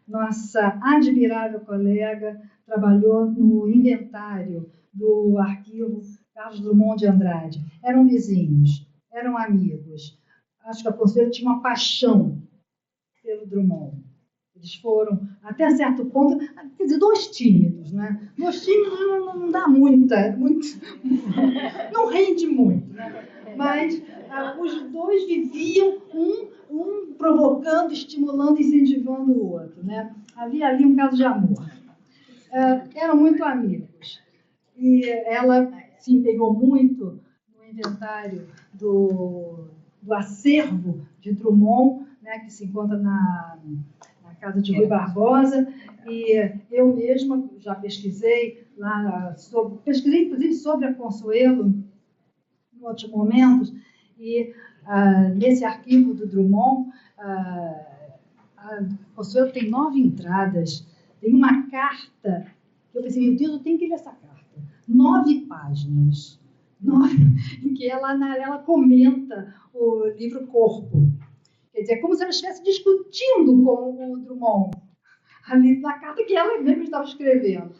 Nossa admirável colega trabalhou no inventário do arquivo Carlos Drummond de Andrade. Eram vizinhos, eram amigos. Acho que a Consuelo tinha uma paixão pelo Drummond. Eles foram, até certo ponto, quer dizer, dois tímidos, né? Dois tímidos não dá muito, não rende muito, né? Mas os dois viviam, um provocando, estimulando, incentivando o outro, né? Havia ali um caso de amor. Eram muito amigos. E ela se empenhou muito no inventário do acervo de Drummond, né, que se encontra na casa de Rui Barbosa, e eu mesma já pesquisei lá, pesquisei inclusive sobre a Consuelo em outros momentos, e nesse arquivo do Drummond, a Consuelo tem 9 entradas, tem uma carta, que eu pensei, meu Deus, eu tenho que ler essa carta. 9 páginas, em que ela comenta o livro Corpo. Quer dizer, como se ela estivesse discutindo com o Drummond, ali na carta que ela mesma estava escrevendo.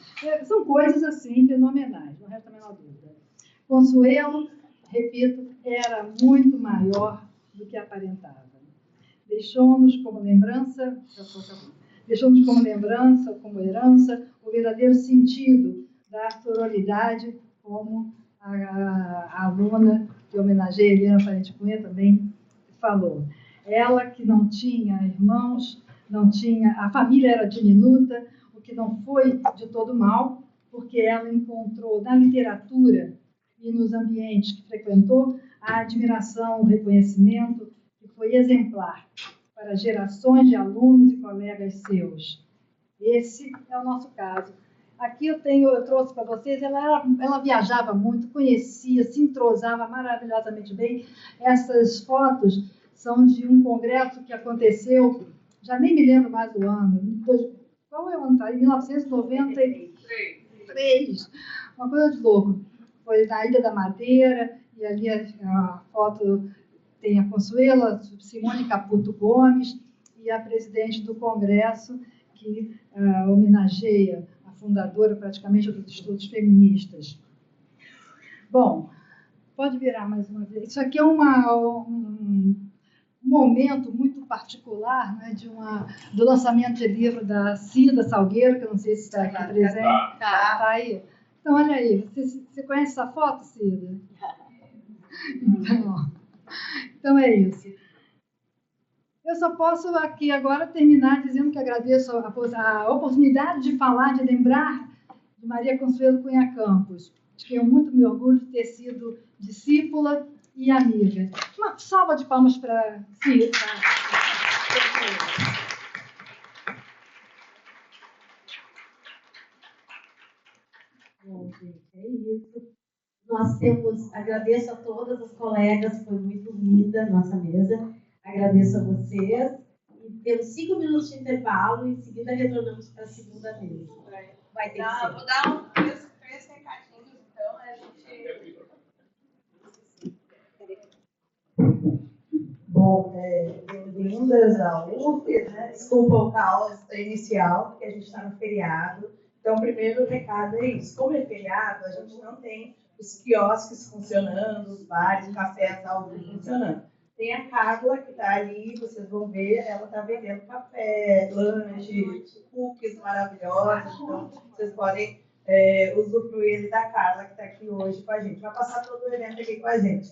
São coisas, assim, fenomenais, não resta a menor dúvida. Consuelo, repito, era muito maior do que aparentava. Deixou-nos como lembrança, como herança, o verdadeiro sentido da sororidade, como a aluna que homenageia Helena Parente Cunha também falou. Ela que não tinha irmãos, não tinha, a família era diminuta, o que não foi de todo mal, porque ela encontrou na literatura e nos ambientes que frequentou a admiração, o reconhecimento, que foi exemplar para gerações de alunos e colegas seus. Esse é o nosso caso. Aqui eu trouxe para vocês, ela viajava muito, conhecia, se entrosava maravilhosamente bem. Essas fotos são de um congresso que aconteceu, já nem me lembro mais o ano, qual é o ano? Em 1993, uma coisa de louco. Foi na Ilha da Madeira, e ali a foto tem a Consuelo Simone Caputo Gomes e a presidente do congresso, que homenageia a fundadora praticamente dos estudos feministas. Bom, pode virar mais uma vez. Isso aqui é um momento muito particular, né, do lançamento de livro da Cida Salgueiro, que eu não sei se está aqui presente. Está aí. Então, olha aí, você conhece essa foto, Cida? Então é isso. Eu só posso aqui agora terminar dizendo que agradeço a oportunidade de falar, de lembrar de Maria Consuelo Cunha Campos, de quem eu muito me orgulho de ter sido discípula e amiga. Uma salva de palmas para Cida. Bom, gente, é isso. Agradeço a todas as colegas, foi muito linda a nossa mesa. Agradeço a vocês. E temos 5 minutos de intervalo e em seguida retornamos para a segunda mesa. Vai ter que ser. Vou dar três recadinhos, então. Bom, bem-vindas à UF, né? Desculpa o caos inicial, porque a gente está no feriado. Então, o primeiro recado é isso. Como é feriado, a gente não tem os quiosques funcionando, os bares, cafés ao vivo funcionando. Tem a Carla, que está ali, vocês vão ver, ela está vendendo café, lanche, cookies maravilhosos. Então, vocês podem usufruir da Carla, que está aqui hoje com a gente. Vai passar todo o evento aqui com a gente.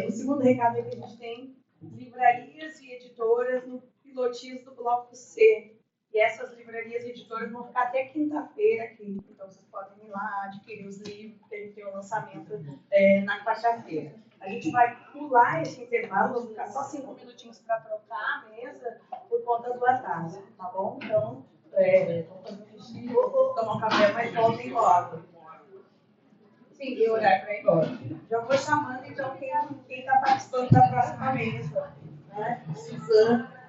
O segundo recado é que a gente tem livrarias e editoras no pilotismo do Bloco C. E essas livrarias e editoras vão ficar até quinta-feira aqui. Então, vocês podem ir lá adquirir os livros, porque a gente tem o lançamento na quarta-feira. A gente vai pular esse intervalo, vamos ficar só 5 minutinhos para trocar a mesa por conta do atraso, tá bom? Então, vamos fazer um xixi, tomar um café, mas voltem logo. Sim, e horário para ir embora. Já vou chamando, então, quem está participando da próxima mesa, né? Suzana.